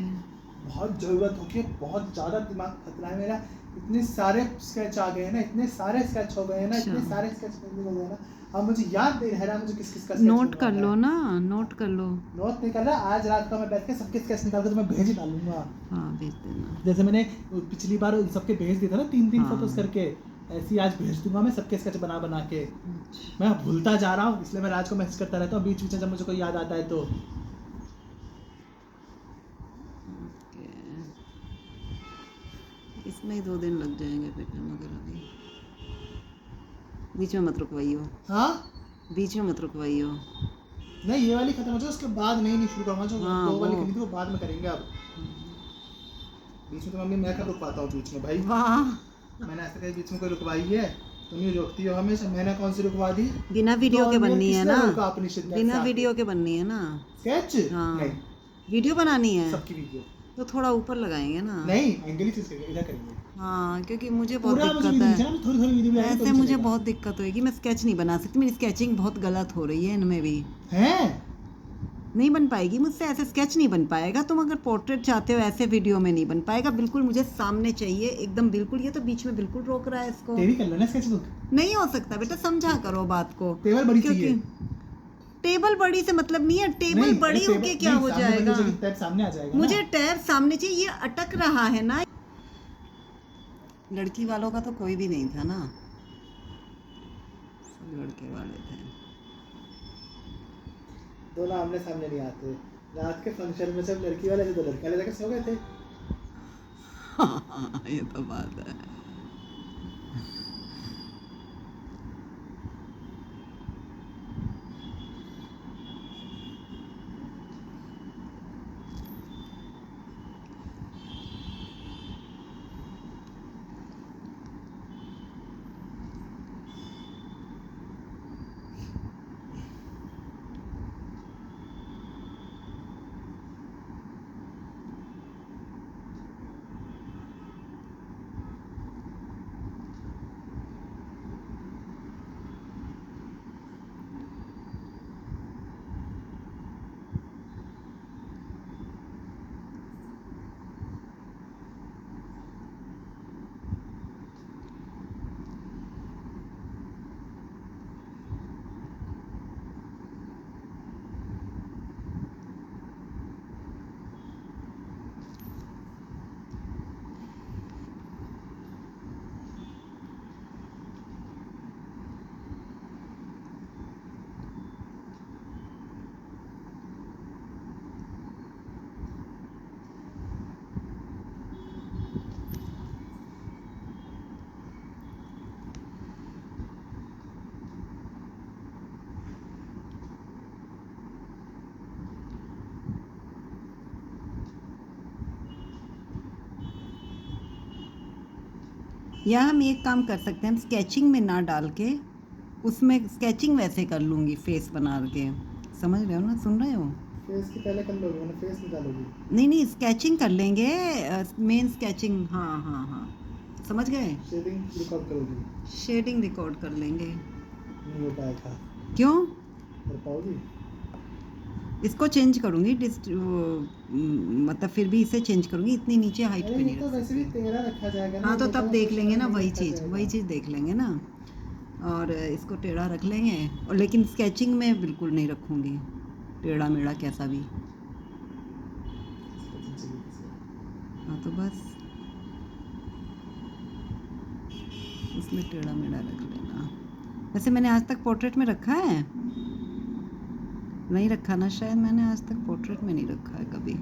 बहुत ज़रूरत होती है, बहुत ज़्यादा दिमाग खतरा है मेरा। इतने सारे स्केच आ गए हैं ना, इतने सारे स्केच हो गए हैं ना, अच्छा। इतने सारे स्केच पेंटिंग हो गए ना, अब मुझे याद नहीं रह रहा मुझे किस किस का नोट कर लो ना, नोट कर लो। नोट नहीं कर रहा, आज रात को मैं बैठ के सबके स्केच निकाल के तुम्हें भेज ही डालूंगा। हाँ, भेज देना। जैसे मैंने पिछली बार उन सबके भेज दिया था ना 3-3 हाँ। फोटोज करके, ऐसे ही आज भेज दूंगा मैं सबके स्केच बना बना के। अच्छा। मैं भूलता जा रहा हूँ, इसलिए मैं राज को मैसेज करता रहता हूँ बीच बीच में जब मुझे कोई याद आता है तो। ओके, इसमें ही 2 दिन लग जाएंगे बेटा, मगर अभी बीच में मत रुकवाइयो, हाँ बीच में मत रुकवाइयो। नहीं, ये वाली खत्म हो जाए उसके बाद नहीं शुरू करूँगा, जो हाँ, 2 वाली वो। करनी थी वो बाद में करेंगे अब। बीच में तो मम्मी मैं कब रुकवाता हूँ बीच में भाई। वाह, मैंने ऐसे कहीं बीच में कोई रुकवाई है? तुम ही रोकती हो हमेशा। मैंने कौन सी रुकवा दी? बिना वीडियो के बननी है ना, रोका अपनी शिद्दत बिना से वीडियो के बननी है ना। स्केच? हाँ, नहीं, वीडियो बनानी है सबकी वीडियो तो थोड़ा ऊपर लगाएंगे ना। नहीं, एंगल ही चीज करेंगे, इधर करेंगे। हाँ, क्योंकि मुझे बहुत पूरा मुझे दिक्कत वीडियो है, नीचे ना, थोड़ी थोड़ी वीडियो भी आएगी तो ऐसे भी मुझे चलेगा। बहुत दिक्कत होगी, मैं स्केच नहीं बना सकती, मेरी स्केचिंग बहुत गलत हो रही है इनमें भी। हैं? नहीं बन पाएगी मुझसे, ऐसे स्केच नहीं बन पाएगा। तुम अगर पोर्ट्रेट चाहते हो ऐसे वीडियो में नहीं बन पाएगा, बिल्कुल मुझे सामने चाहिए एकदम, बिल्कुल। ये तो बीच में बिल्कुल रोक रहा है इसको। तेरी कर लो ना स्केच बुक। नहीं हो सकता बेटा, समझा करो बात को। टेबल बड़ी क्योंकि चाहिए। टेबल बड़ी से मतलब नहीं है, टेबल नहीं, बड़ी टेबल- होके क्या नहीं, हो सामने बड़ी जाएगा। जगह टैब सामने आ जाएगा मुझे ना। टैब सामने चाहिए, ये अटक रहा है ना। लड़की वालों का तो कोई भी नहीं था ना, सब लड़के वाले थे। दोनों आमने सामने नहीं आते। रात के फंक्शन में सब लड़की वाले थे, तो लड़के वाले जाकर सो गए थे। हाँ, ये तो बात है। या हम एक काम कर सकते हैं, हम स्केचिंग में ना डाल के उसमें स्केचिंग वैसे कर लूँगी फेस बना के, समझ रहे हो ना, सुन रहे हो? फेस की पहले कर लोगे, मैंने फेस निकालोगी। नहीं नहीं, स्केचिंग कर लेंगे, मेन स्केचिंग, हाँ हाँ हाँ, समझ गए। शेडिंग रिकॉर्ड करोगी। शेडिंग रिकॉर्ड कर लेंगे। नहीं हो पाएगा। क्यों? कर पाओगी? इसको चेंज करूँगी, मतलब फिर भी इसे चेंज करूँगी, इतनी नीचे हाइट अरे पे ये नहीं तो रख वैसे भी सकती। टेढ़ा रखा जाएगा ना, हाँ तो ये तब तो देख फेस लेंगे ना, नहीं वही रखा वही जाएगा। चीज़ देख लेंगे ना। और इसको टेढ़ा रख लेंगे, और लेकिन स्केचिंग में बिल्कुल नहीं रखूँगी टेढ़ा मेढ़ा कैसा भी। हाँ तो बस उसमें टेढ़ा मेढ़ा रख लेना। वैसे मैंने आज तक पोर्ट्रेट में रखा है? नहीं रखा ना, शायद मैंने आज तक पोर्ट्रेट में नहीं रखा है कभी।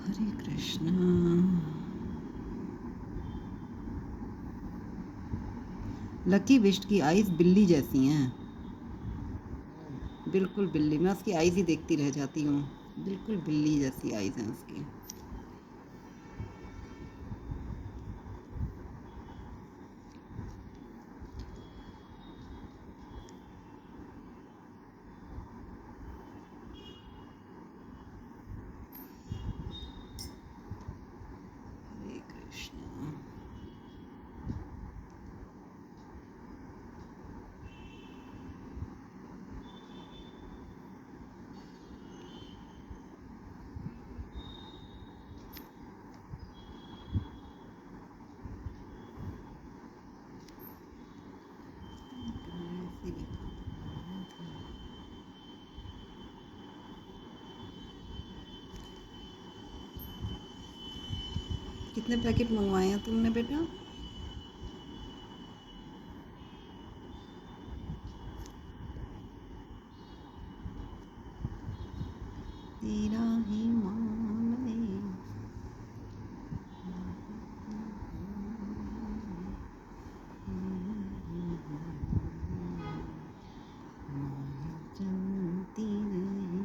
हरे कृष्णा। लकी विस्ट की आईज बिल्ली जैसी हैं, बिल्कुल बिल्ली, मैं उसकी आईज ही देखती रह जाती हूँ, बिल्कुल बिल्ली जैसी आईज हैं उसकी। हरे कृष्णा। कितने पैकेट मंगवाए हैं तुमने बेटा? तेरा ही मान ले। चलती रही।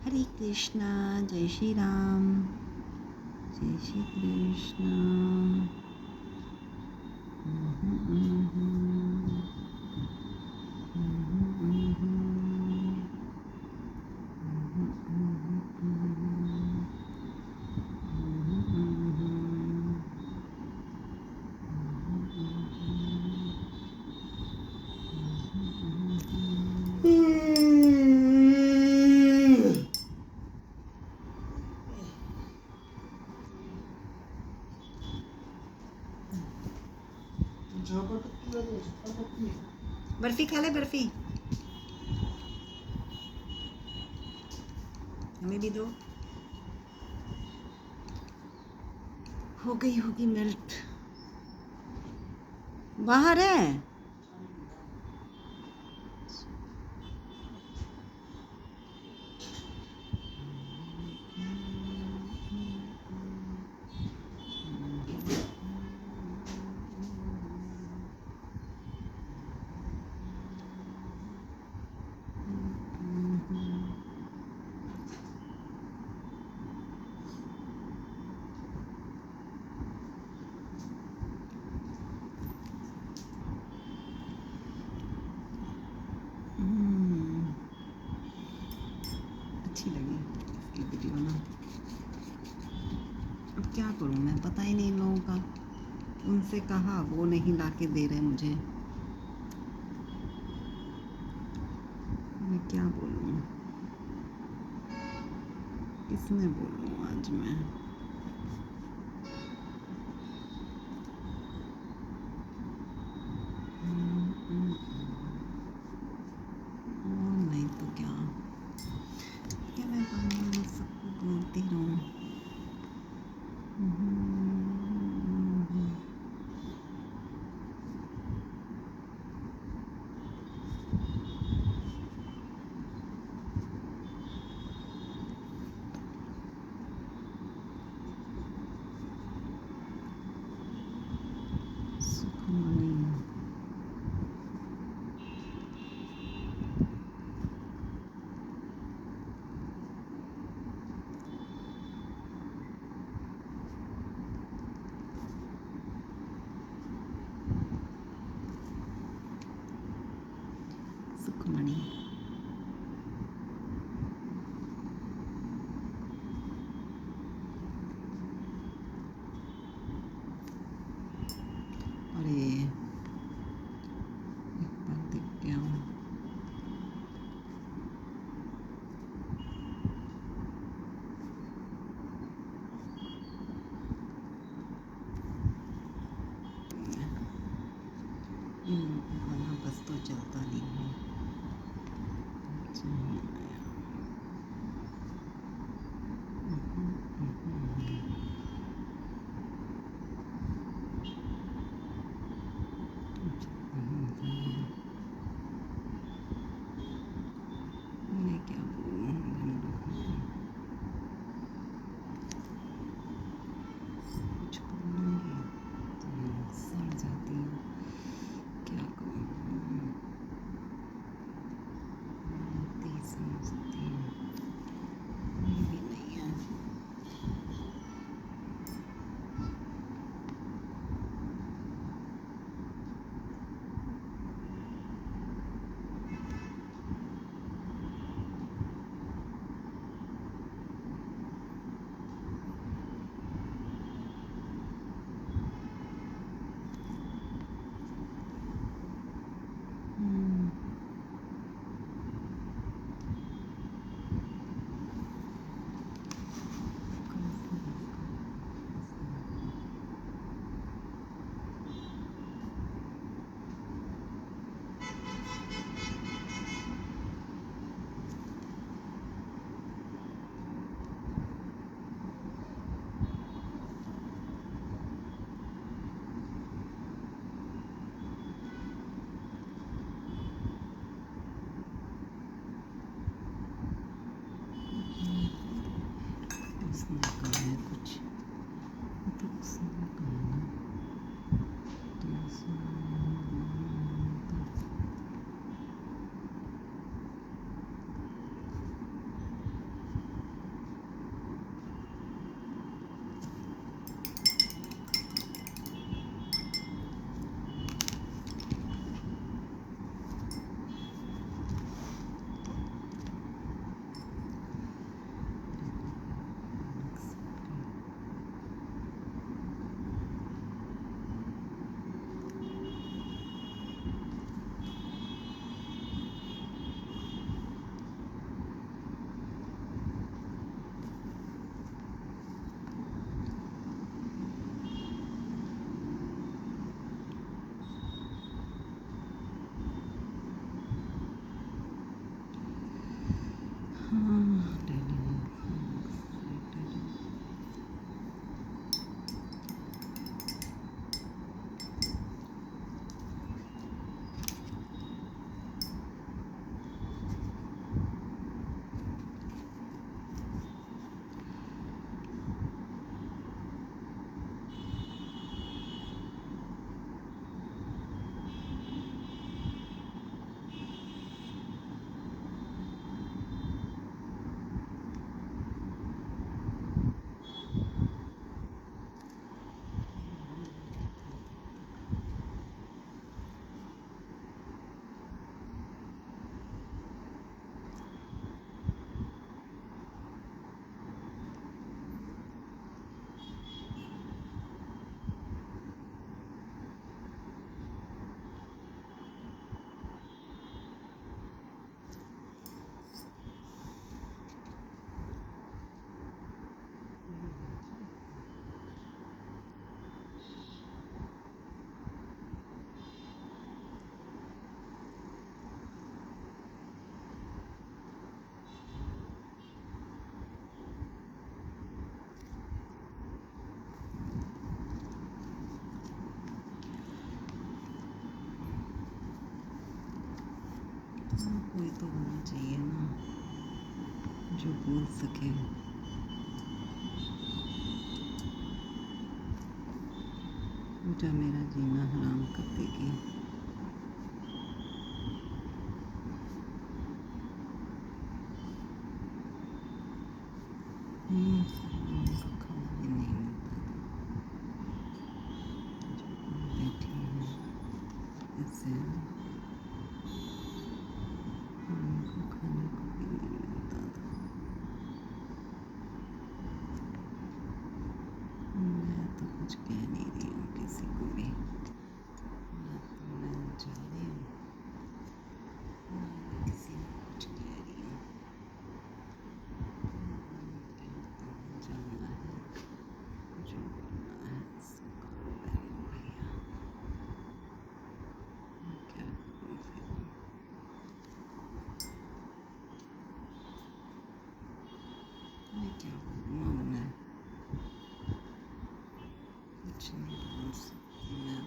हरे कृष्णा, जय श्री राम, जय श्री कृष्णा। झोपड़पट्टी वाली है, झोपड़पट्टी। बर्फी खा ले, बर्फी हमें भी दो। हो गई होगी मेल्ट। बाहर है। अच्छी लगी इसकी वीडियो ना। अब क्या करूँ मैं, पता ही नहीं इन लोगों का। उनसे कहा, वो नहीं ला के दे रहे मुझे। मैं क्या बोलूँ, किसमें बोलूँ आज मैं। और नहीं तो क्या, क्या मैं बोलूँ, सबको बोलती रहूँ। सुखमनी। सुखमणि। अरे एक बार देख के आऊँ। इन लोगों का ना बस तो चलता नहीं है। मैं क्या बोलूँ, कुछ बोलूँगी तो सड़ जाती हूँ। क्या करूँ, 30 कोई तो होना चाहिए ना जो बोल सके। पूजा मेरा जीना हराम कर देगी। उनको खाना भी नहीं मिलता जो बैठी है ऐसे, उनको खाने को भी नहीं मिलता था। मैं तो कुछ कह नहीं रही हूँ किसी को भी, ना तो मैं जा रही हूँ ना मैं किसी को कुछ कह रही हूँ। जाना है, जो करना है सो करो मेरे भैया, मैं क्या करूँ फिर। मैं क्या बोलूँ अब, मैं कुछ नहीं बोल सकती मैं।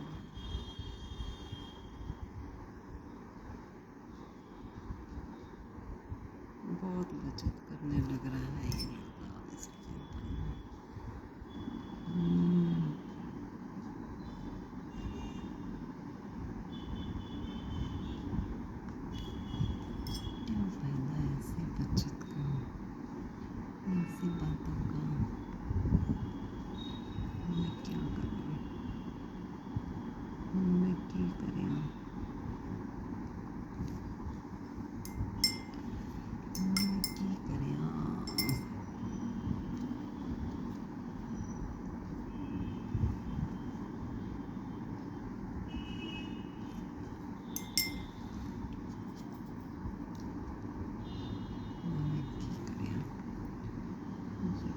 बहुत बचत करने लग रहा है ये लड़का इसलिए। क्या फायदा ऐसी बचत का, ऐसी बातों का। मैं क्या करूँ, मैं क्या करूँ, मैं क्या करूँ। मैं क्या करूँ, मुझे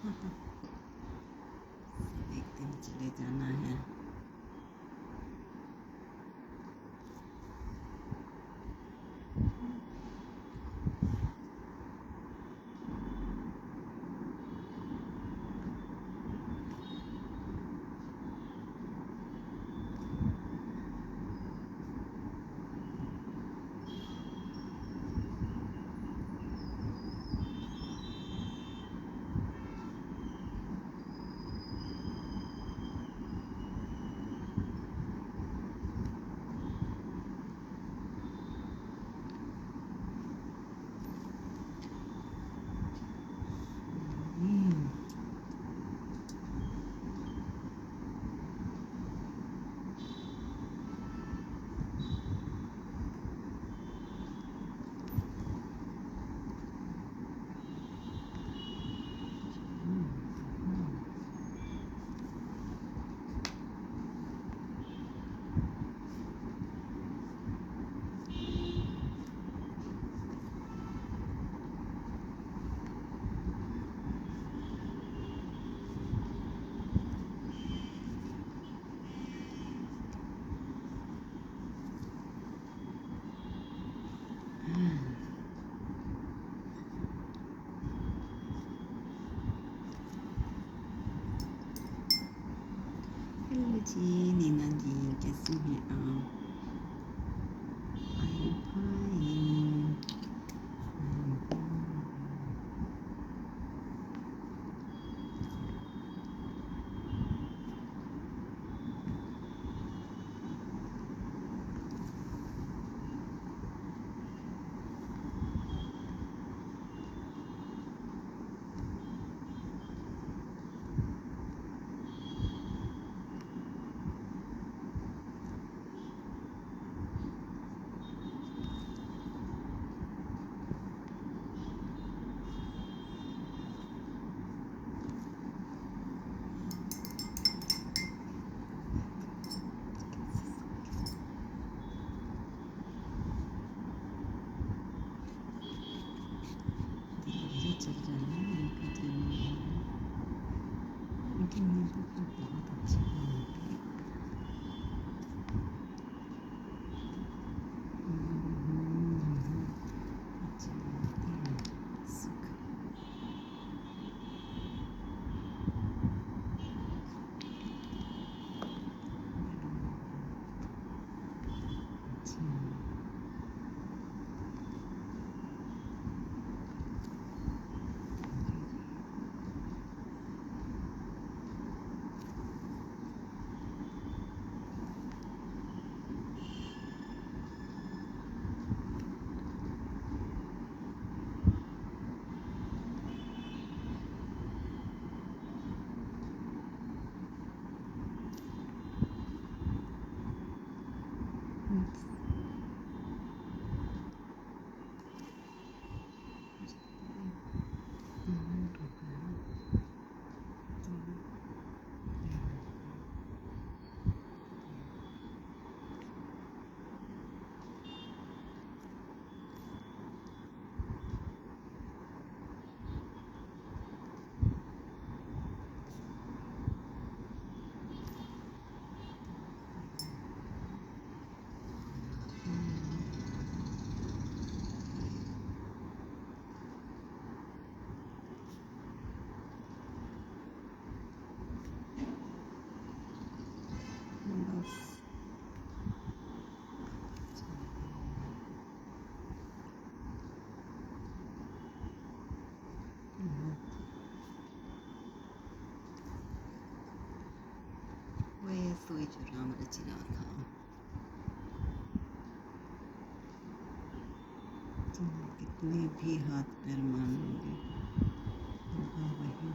सब एक दिन चले जाना है। हेलो जी, नीना जी, कैसी हैं आप? I am fine. धीरे चल रहा है उनका जन्म, उनकी नींद तो बहुत अच्छी होती है। अच्छी होती है, सुख। अच्छा। बस वही सोई जो राम रच रहा था। तुम कितने भी हाथ पैर मान लोगे, होगा वही।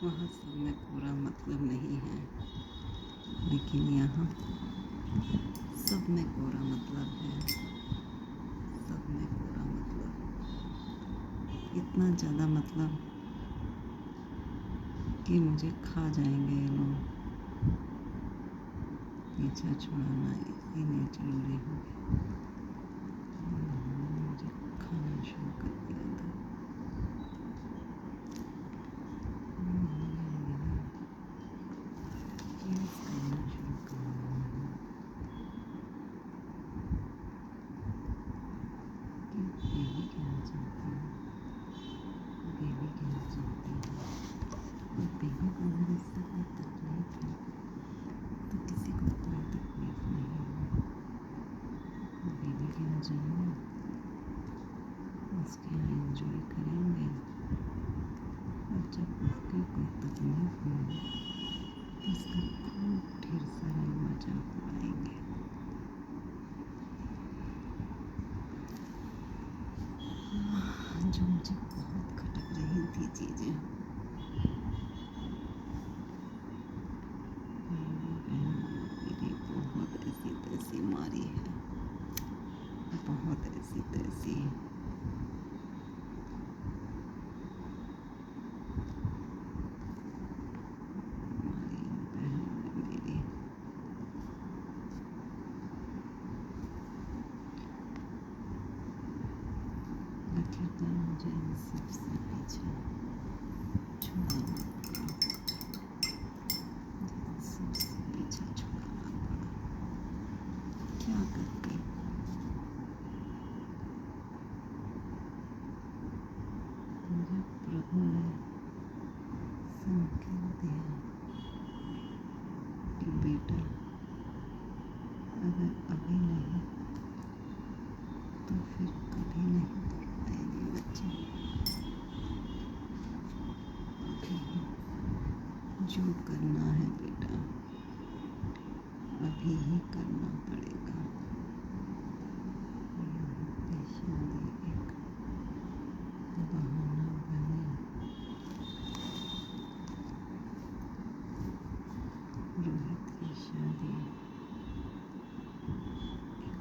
वहाँ सब में कोरा मतलब नहीं है, लेकिन यहाँ सब में कोरा मतलब है। सब में कोरा मतलब, इतना ज़्यादा मतलब कि मुझे खा जाएंगे ये लोग। पीछा छुड़ाना इसीलिए जरूरी हो गया। मुझे खाना शुरू कर दिया था। यूज़ करना शुरू कर दिया। बेबी कहना चाहती हूँ, बेबी कहना चाहती हूँ। और बेबी को अगर इससे कोई तकलीफ है तो किसी को कोई तकलीफ नहीं है। बेबी कहना चाहिए उसके यहाँ एंजॉय करेंगे, और जब उसकी कोई तकलीफ होगी तो उसका खूब ढेर सारा मजाक उड़ाएंगे। जो मुझे बहुत खटक रही थी चीज़ें, मेरी बहुत ऐसी तैसी मारी है, बहुत ऐसी तैसी। हमारी बहन है मेरी। आखिरकार मुझे इन सबसे पीछे छुड़ाना पड़ा, सबसे पीछे छुड़ाना पड़ा। क्या करती, मुझे प्रभु ने संकेत दिया कि बेटा अगर अभी नहीं तो फिर कभी नहीं कर पाएंगे बच्चे। जो करना है बेटा अभी ही करना पड़ेगा। शादी एक बहाना बने, रोहित की शादी एक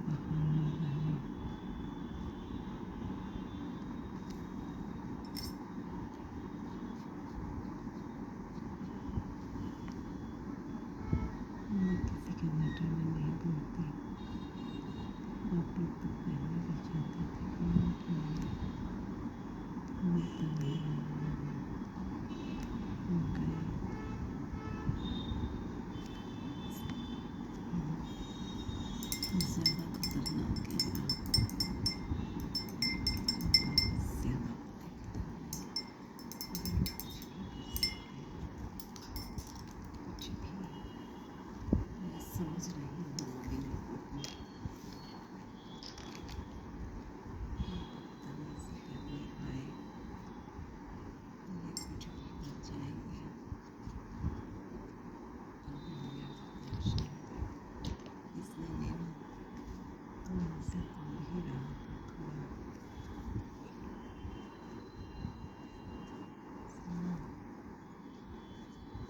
बहाना बने। मैं किसी के मैटर में नहीं बोलती। आप लोग तो पहले भी चाहते थे कि मैं क्यों मैं तो नहीं गए। ज़्यादा खतरनाक है, बहुत ज़्यादा कुछ भी। मैं समझ रही हूँ अभी बदतमीज़ी करने आए, ये कुछ भी कर जाएंगे। इसलिए मेरा तो उनसे दूर ही रहा थोड़ा।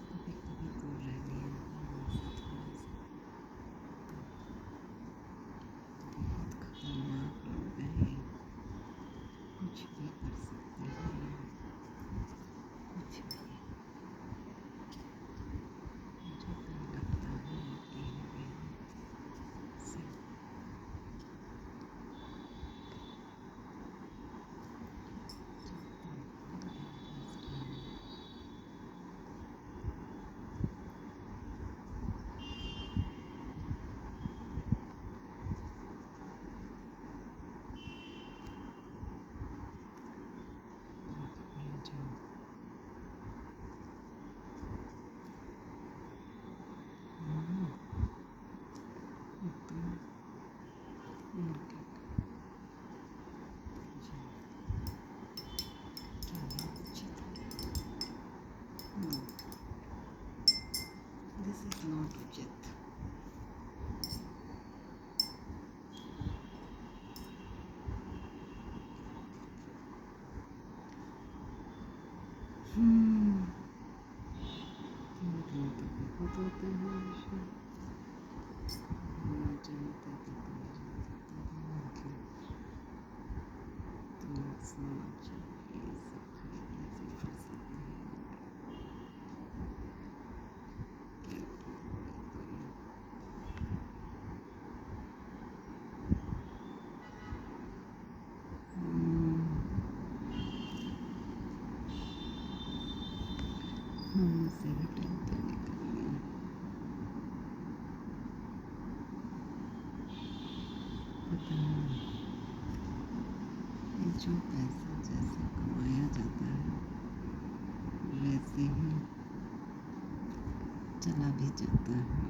कभी कभी दूर रह लिया उनसे थोड़ा सा। बहुत खतरनाक लोग हैं, कुछ भी कर सकते हैं, कुछ भी। मुझे तो लगता है कि सिर्फ this is not Ujit. बहुत होते हैं विषय, होना चाहते थे तुम समझो ये सब खरीदने से फुर्सत नहीं हमसे भी टेंशन निकलनी। पता है ये जो पैसा जैसे कमाया जाता है वैसे ही चला भी जाता है।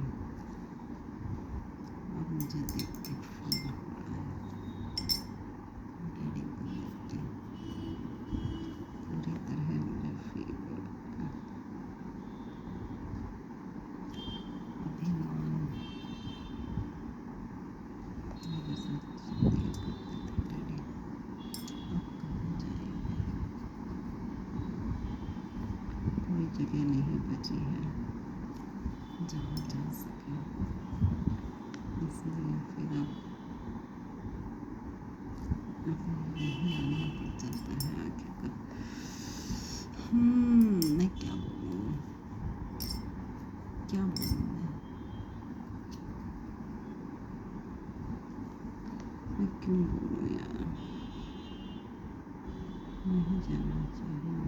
अब मुझे देख के फील हो रहा है डैडी को देख के पूरी तरह मुझे फील हो रहा है। अभिमान मेरे साथ दिया करते थे डैडी, अब कहाँ जाएंगे? कोई जगह नहीं बची है जहाँ जा सके, इसलिए फिर अब यही आना भी चलता है आगे का। मैं क्या बोलूँ, क्या बोलूँ मैं क्यों बोलूँ यार, नहीं जाना चाहिए।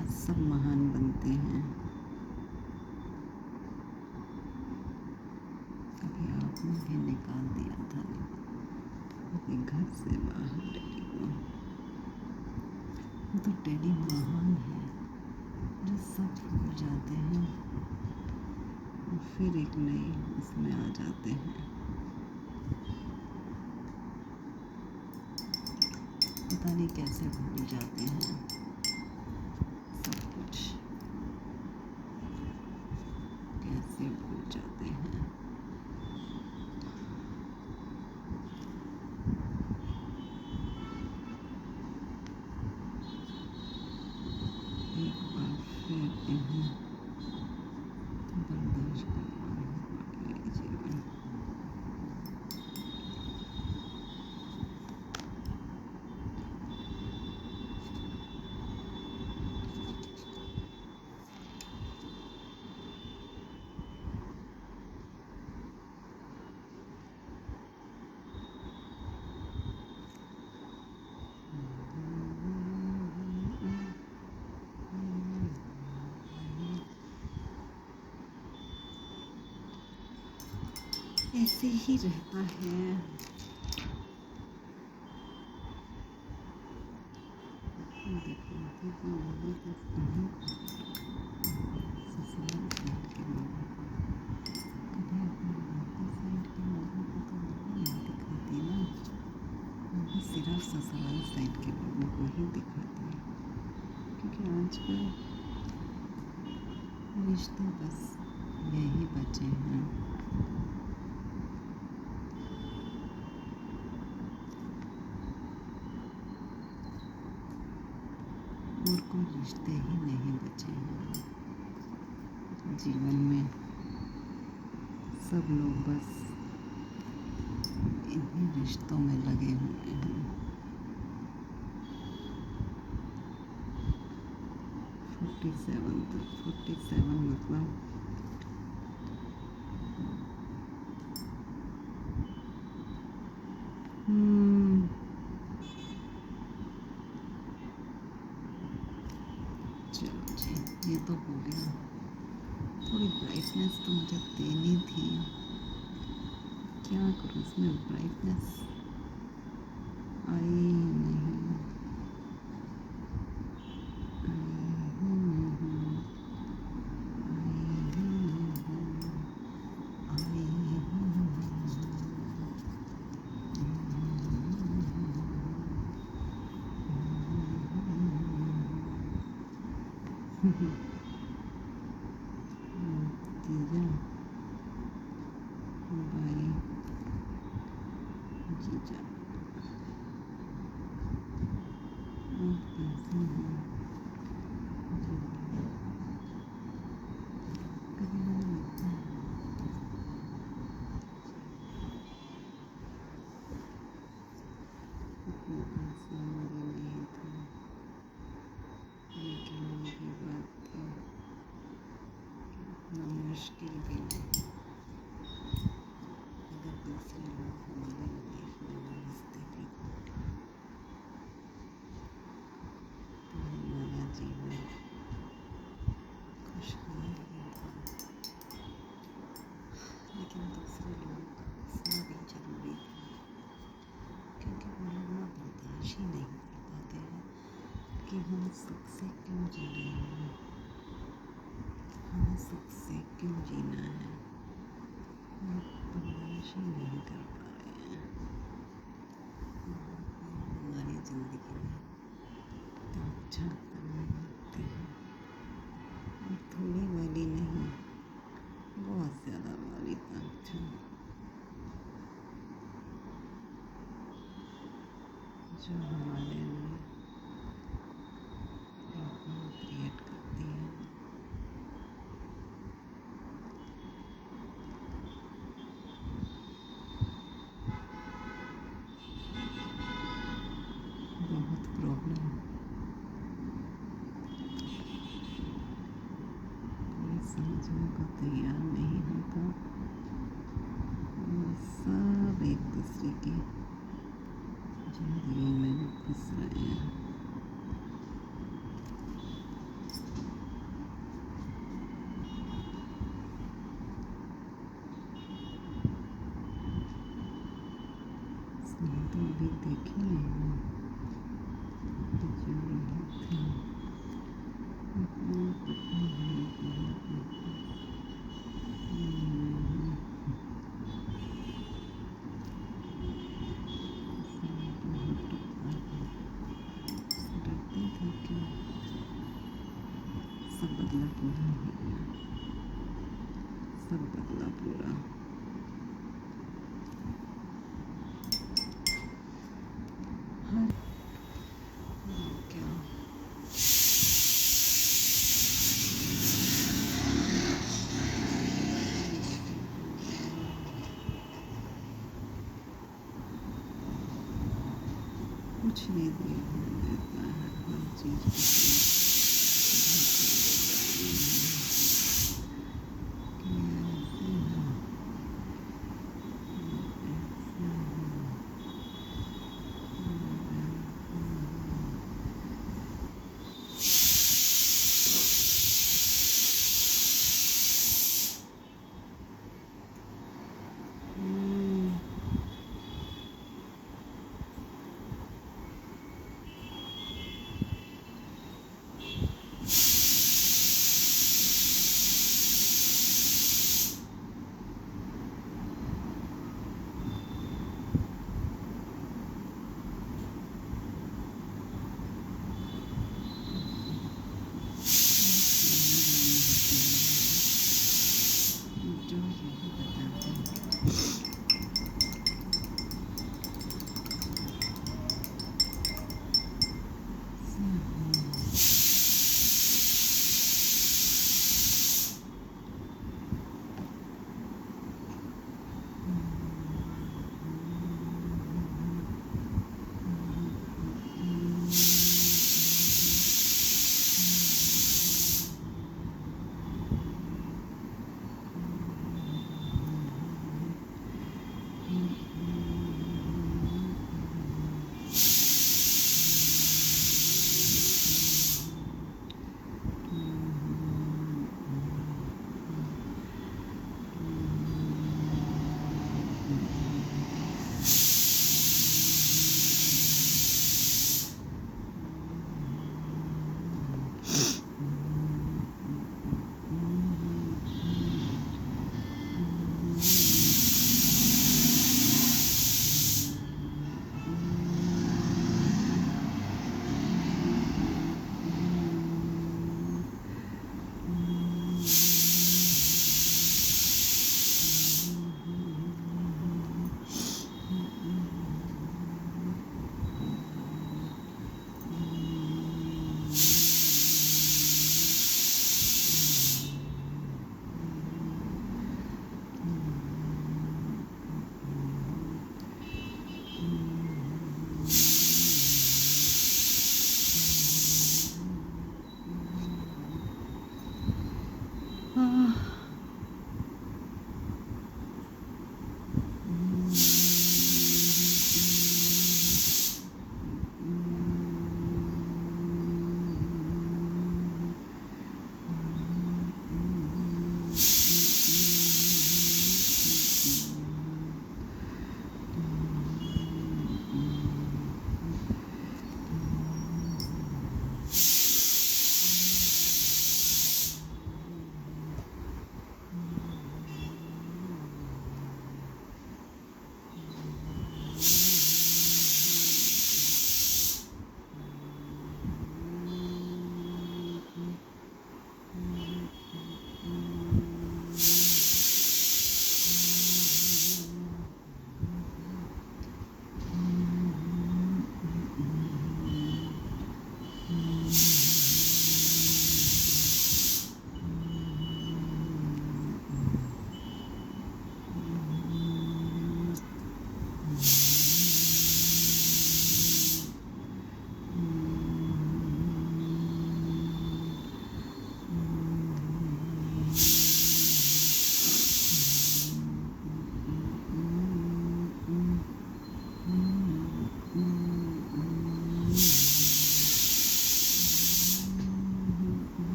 आज सब महान बनते हैं, कभी आपने भी निकाल दिया था अपने घर से बाहर डैडी को। वो तो डैडी महान है जो सब भूल जाते हैं और फिर एक नई उसमें आ जाते हैं। पता नहीं कैसे भूल जाते हैं सब कुछ, कैसे भूल जाते हैं। एक बार फिर इन्हें बर्दाश्त करना होगा ये जीवन। ऐसे ही रहता है। दिखाती थी वही तो कहीं ससुराल साइड के लोगों को, कभी अपने मायके साइड के लोगों को तो वही नहीं दिखाती ना, वो सिर्फ ससुराल साइड के लोगों को ही दिखाती है। क्योंकि आजकल रिश्ते बस यही बचे हैं। और कोई रिश्ते ही नहीं बचे हैं जीवन में। सब लोग बस इन्हीं रिश्तों में लगे हुए हैं। 47 मतलब चलो जी, ये तो हो गया। थोड़ी ब्राइटनेस तो मुझे देनी थी, क्या करूँ, इसमें ब्राइटनेस आई ही नहीं, जीजा बाई जीजा आप कैसे हैं? कभी मुझे लगता है इतना आसान भी नहीं था, लेकिन ये बात थी इतना मुश्किल भी नहीं। अगर दूसरे लोग हमारे लाइफ में नमस्ते भी बोले तो हमारा जीवन खुशहाल ही था। लेकिन दूसरे लोग हंसना भी जरूरी था, क्योंकि वो लोग ना बर्दाश्त ही नहीं कर पाते हैं कि हम सुख से क्यों जी रहे हैं, हमें सुख से क्यों जीना है, वो बर्दाश्त ही नहीं कर पा रहे हैं। हमारी ज़िंदगी में तो अच्छा करने लगते हैं, और थोड़ी वाली नहीं, बहुत ज़्यादा वाली अच्छा जो हमारे लिए प्रॉब्लम क्रिएट करती है। बहुत प्रॉब्लम, कोई समझने को तैयार नहीं होता, और सब एक दूसरे की ज़िंदगी में घुस रहे हैं। स्नेह तो अभी देखी नहीं, जो रही थी अपना पता नहीं कहाँ पे। डरते थे कि सब बदला पूरा हो गया, सब बदला पूरा। हाँ, क्या कुछ भी देता है, हर चीज़ को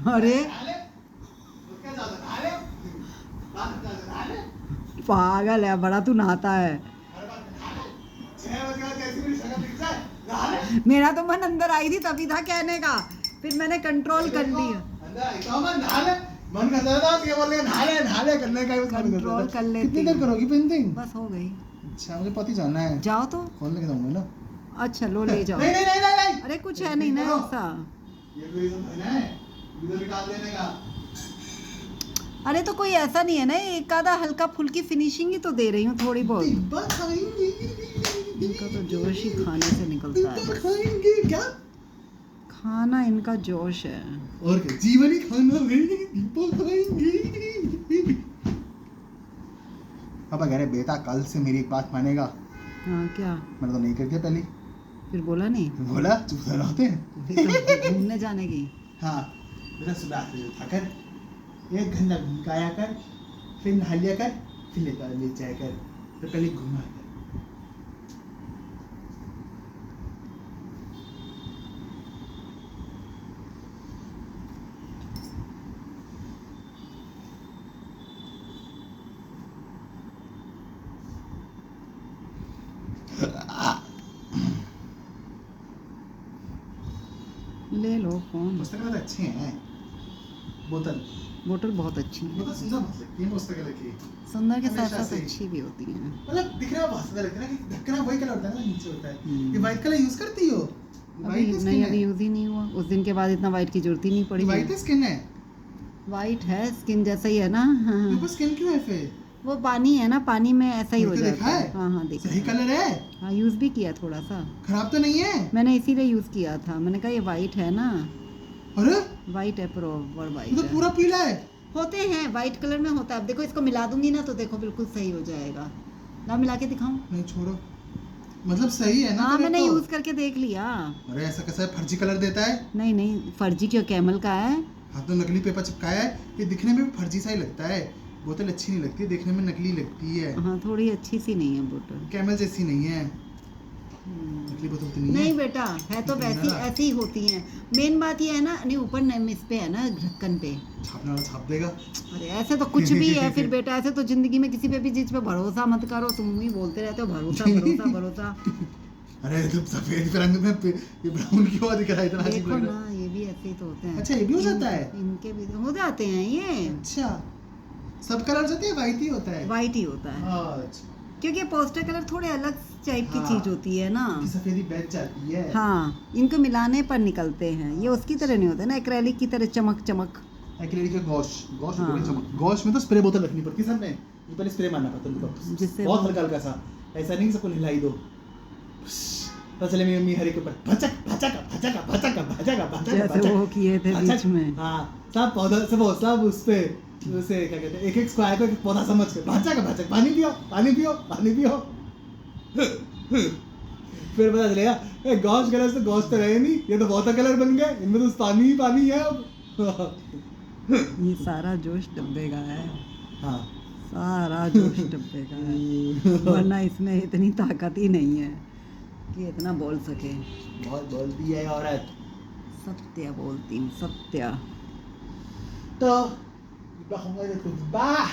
अरे नहा ले, उसके साथ नहा ले, बात करते हैं, नहा ले, पागल है बड़ा, तू नहाता है। हर बात में नहा ले, 6 बजे के बाद जैसी मेरी शक्ल दिख जाए, नहा ले। मेरा तो मन अंदर आई थी तभी था कहने का, फिर मैंने कंट्रोल कर लिया। अंदर आई तो मैं नहा ले, मन करता था कि बोल रहे नहा ले करने का ही उसका मन करता कंट्रोल था। कर लेती कितनी देर हूँ। करोगी पेंटिंग? बस हो गई। अच्छा मुझे पति जाना है, जाओ तो। कौन लेके जाऊंगा ना? अच्छा लो ले जाओ। नहीं नहीं नहीं नहीं नहीं, अरे कुछ है नहीं ना करो। ऐसा। ये कोई तो है ना, इधर निकाल देने का। अरे तो कोई ऐसा नहीं है ना, एक आधा हल्का फुल्की फिनिशिंग ही तो दे रही हूँ थोड़ी बहुत। डिब्बा खाएंगे, इनका तो जोश ही खाने से निकलता है। डिब्बा खाएंगे क्या? खाना इनका जोश है। और क्या, जीवन ही खाना है, डिब्बा खाएंगे। पापा कह रहे बेटा कल से मेरी एक बात मानेगा। हाँ क्या? मैंने तो नहीं कर दिया पहले। फिर बोला नहीं? बोला चुप रहते हैं। फिर तो घूमने जाने की। हाँ बेटा सुबह से उठाकर 1 घंटा गाया कर, फिर नहा लिया कर, फिर ले जाया कर, फिर पहले घुमा कर। ले लो फोन। पुस्तकें तो अच्छी हैं। बोतल बोतल बहुत अच्छी है। बोतल सुंदर बहुत लगती है पुस्तकें की। सुंदर के साथ हमेशा साथ से। अच्छी भी होती हैं। मतलब दिखने में बहुत सुंदर लगती है ना, कि ढक्कन वही कलर होता है ना, नीचे होता है। हम्म। ये व्हाइट कलर यूज करती हो? अभी व्हाइट नहीं, स्किन अभी है? यूज ही नहीं हुआ। उस दिन के बाद इतना वाइट की जरूरत ही नहीं पड़ी। व्हाइट स्किन है? वाइट है, स्किन जैसा ही है ना। हाँ मेरे हाँ। पास स्किन क्यों है फिर? वो पानी है ना, पानी में ऐसा ही हो खोल के जाता देखा है। है? हाँ हाँ देखा सही है। कलर है? हाँ यूज भी किया थोड़ा सा। खराब तो नहीं है? मैंने इसीलिए यूज किया था। मैंने कहा ये वाइट है ना, अरे वाइट है, प्रॉपर ये वाइट तो है। पूरा पीला है। होते हैं वाइट कलर में होता है। अब देखो इसको मिला दूंगी ना तो देखो बिल्कुल सही हो जाएगा। ना मिला के दिखाऊं? नहीं छोड़ो, मतलब सही है ना? हाँ कलर मैंने तो? यूज करके देख लिया। अरे ऐसा कैसा है, फर्जी कलर देता है? नहीं नहीं फर्जी क्यों, कैमल का है। हाँ तो नकली पेपर चिपकाया है, ये दिखने में भी फर्जी सा ही लगता है। बोतल अच्छी नहीं लगती, देखने में नकली लगती है। हाँ थोड़ी अच्छी सी नहीं है बोतल। कैमल जैसी नहीं है। नकली बोतल तो नहीं है। नहीं बेटा है तो ठीक है वैसी ना? ऐसी ही होती हैं। मेन बात ये है ना, नहीं ऊपर नेम इस पे है ना, ढक्कन पे। छापने वाला छाप देगा। अरे ऐसे तो कुछ भी है फिर बेटा, ऐसे तो जिंदगी में किसी पे भी चीज पे भरोसा मत करो। तुम ही बोलते रहते हो भरोसा भरोसा भरोसा। अरे तो सफेद रंग में ये ब्राउन क्यों दिख रहा है, इतना अजीब देखो लग रहा ना ये भी ऐसे ही तो होते हैं। अच्छा, ये भी हो जाता है? इनके भी हो जाते हैं ये। है? अच्छा सब कलर जाते हैं, व्हाइट ही होता है? वाइट ही होता है अच्छा, क्योंकि पोस्टर कलर थोड़े अलग टाइप की हाँ। चीज होती है ना। कि सफेदी बैठ जाती है। हाँ इनको मिलाने पर निकलते हैं, ये उसकी तरह नहीं होते ना, एक्रेलिक की तरह चमक चमक। एक्रिलिक का गॉश गॉश हाँ। बोले चमक। गॉश में तो स्प्रे बोतल रखनी पड़ती है सब में, ये पहले स्प्रे मारना पड़ता है उनको, जिससे बहुत वो- हल्का हल्का सा, ऐसा नहीं कि सबको हिलाई दो। तो चले मेरी मम्मी हरे के ऊपर भचक भचक भचक भचक भचक भचक जैसे वो किए थे बीच में। हाँ सब पौधा से वो सब उस पे उसे क्या कहते हैं, एक एक स्क्वायर को एक पौधा समझ के भचक भचक, पानी पियो पानी पियो पानी पियो। फिर पता चलेगा ए गॉश कलर से गॉश तो रहे नहीं, ये तो वाटर कलर बन गए, इनमें तो पानी ही पानी है अब। ये सारा जोश डब्बे का है, हाँ सारा जोश डब्बे का है। वरना इसमें इतनी ताकत ही नहीं है कि इतना बोल सके। बहुत बोलती है औरत। सत्य बोलती हूँ, सत्य। तो बाह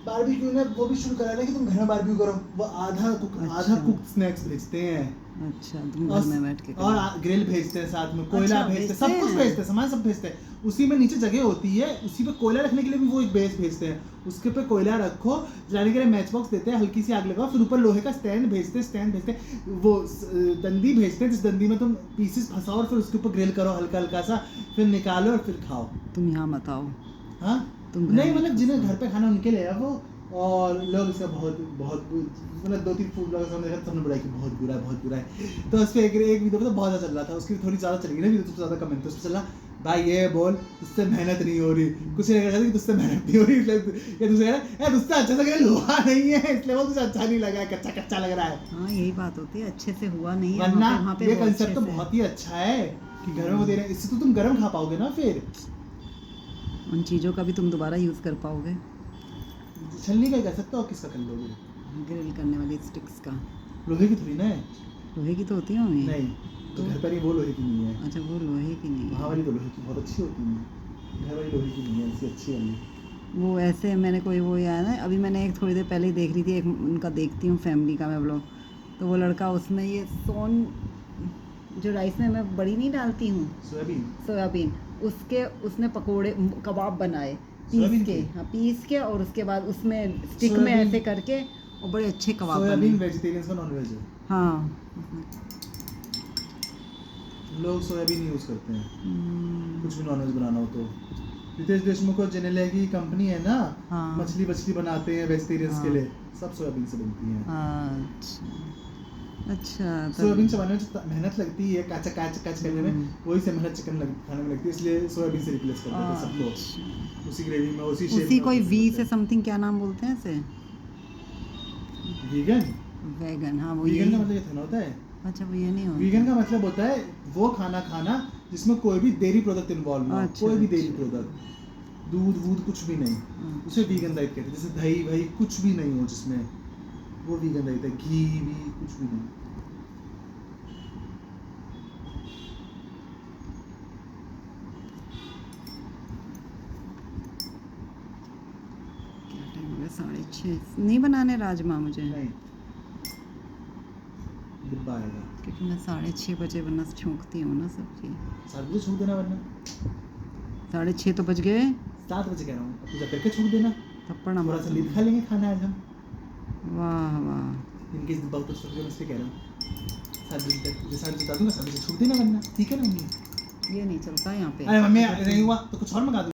बारबेक्यू ने वो भी शुरू करा है कि तुम घर में बारबेक्यू करो। वो आधा अच्छा। कुक स्नैक्स भेजते हैं अच्छा तुम घर में बैठ के करो। और ग्रिल भेजते हैं साथ में, कोयला अच्छा, भेजते हैं, भेजते सब कुछ हैं। भेजते हैं, सामान सब भेजते हैं। उसी में नीचे जगह होती है, उसी पे कोयला रखने के लिए भी वो एक बेस भेजते हैं, उसके पे कोयला रखो, जलाने के लिए मैच बॉक्स देते हैं, हल्की सी आग लगाओ, फिर ऊपर लोहे का स्टैंड भेजते हैं, वो दंदी भेजते हैं जिस दंदी में तुम पीसेस फंसाओ और फिर उसके ऊपर ग्रिल करो हल्का हल्का सा, फिर निकालो और फिर खाओ। तुम यहाँ मत आओ। हाँ तुम घर नहीं में मतलब खाओ। जिन्हें घर पे खाना उनके लिए है वो, और लोग इसका बहुत बहुत मतलब 2-3 फूड ब्लॉगर्स हमने देखा, सबने बुराई की बहुत बुरा है। तो उस पे एक वीडियो पे तो बहुत ज़्यादा चल रहा था, उसकी थोड़ी ज़्यादा चल गई ना वीडियो, सबसे ज़्यादा कमेंट तो उस पे चला भाई ये बोल तुझसे मेहनत नहीं हो रही, कुछ नहीं कहता कि तुझसे मेहनत नहीं हो रही, इसलिए ये दूसरे कह रहा है तुझसे अच्छा से लोहा नहीं है इसलिए वो तुझे अच्छा नहीं लगा है, कच्चा कच्चा लग रहा है। हाँ यही बात होती है, अच्छे से हुआ नहीं है वरना वहाँ पे ये वो कंसेप्ट अच्छे तो से- बहुत ही अच्छा है कि घर में वो दे रहे हैं, इससे तो तुम गर्म खा पाओगे ना, फिर उन चीज़ों का भी तुम दोबारा यूज़ कर पाओगे। छलनी का कर सकते हो, किसका कर लोगे? ग्रिल करने वाली स्टिक्स का। लोहे की थोड़ी ना है। लोहे की तो होती होंगी। नहीं तो घर पर ही वो लोहे की नहीं है, अच्छा वो लोहे की नहीं वहाँ है। वाली तो लोहे की बहुत अच्छी होती है, घर वाली लोहे की नहीं है, ऐसी अच्छी वाली। वो ऐसे मैंने कोई वो आया ना, अभी मैंने एक थोड़ी देर पहले ही देख रही थी, एक उनका देखती हूँ फैमिली का मैं व्लॉग, तो वो लड़का उसमें ये सोन जो राइस में मैं बड़ी नहीं डालती हूँ सोयाबीन, सोयाबीन, उसके उसने पकोड़े कबाब बनाए सोयाबीन पीस के, के? हाँ पीस के, और उसके बाद उसमें स्टिक में सोयाबीन- ऐसे करके और बड़े अच्छे कबाब सोयाबीन बने। वेजिटेरियंस का नॉन वेज है, हाँ लोग सोयाबीन यूज़ करते हैं हम्म, कुछ भी नॉन वेज बनाना हो तो। रितेश देशमुख और जेनेलिया की कंपनी है ना, हाँ। मछली बनाते हैं वेजिटेरियंस के हाँ। लिए, सब सोयाबीन से बनती हैं। अच्छा अच्छा सोयाबीन चबाने में जो मेहनत लगती है, काच करने में, वही से मेहनत खाने में लगती है, इसलिए सोयाबीन से रिप्लेस कर देते हैं सब लोग, उसी ग्रेवी में, उसी शेप उसी में कोई वी करते से हैं। समथिंग क्या नाम बोलते हैं इसे? वीगन, वेगन, हाँ वो वीगन यही। का मतलब ये थोड़ा होता है, अच्छा वो ये नहीं होता। वीगन का मतलब होता है वो खाना जिसमें कोई भी डेयरी प्रोडक्ट इन्वॉल्व ना हो, अच्छा, कोई भी डेयरी अच्छा। प्रोडक्ट, दूध वूध कुछ भी नहीं, उसे वीगन डाइट कहते हैं। जैसे दही वही कुछ भी नहीं हो जिसमें, वो वीगन डाइट है, घी भी कुछ भी नहीं। क्या टाइम हो गया? 6:30। नहीं बनाने राजमा मुझे, नहीं, डिब्बा आएगा, क्योंकि मैं 6:30 बजे वरना छोंकती हूँ ना सब्जी। 7 बजे छोड़ देना, वरना 6:30 तो बज गए। 7 बजे कह रहा हूँ, अब पूजा करके छोड़ देना, थप्पड़ थोड़ा मार सा दूँ। लीड खा लेंगे खाना आज हम, वाह वाह। इनकेस डिब्बा ऊपर छोड़ देना, इसलिए कह रहा हूँ 7 बजे तक, मुझे 7 बजे बता दूंगा, 7 बजे छोड़ देना, वरना ठीक है ना मम्मी? ये नहीं चलता यहाँ पे। अरे मम्मी नहीं हुआ तो कुछ और मंगा दूँ।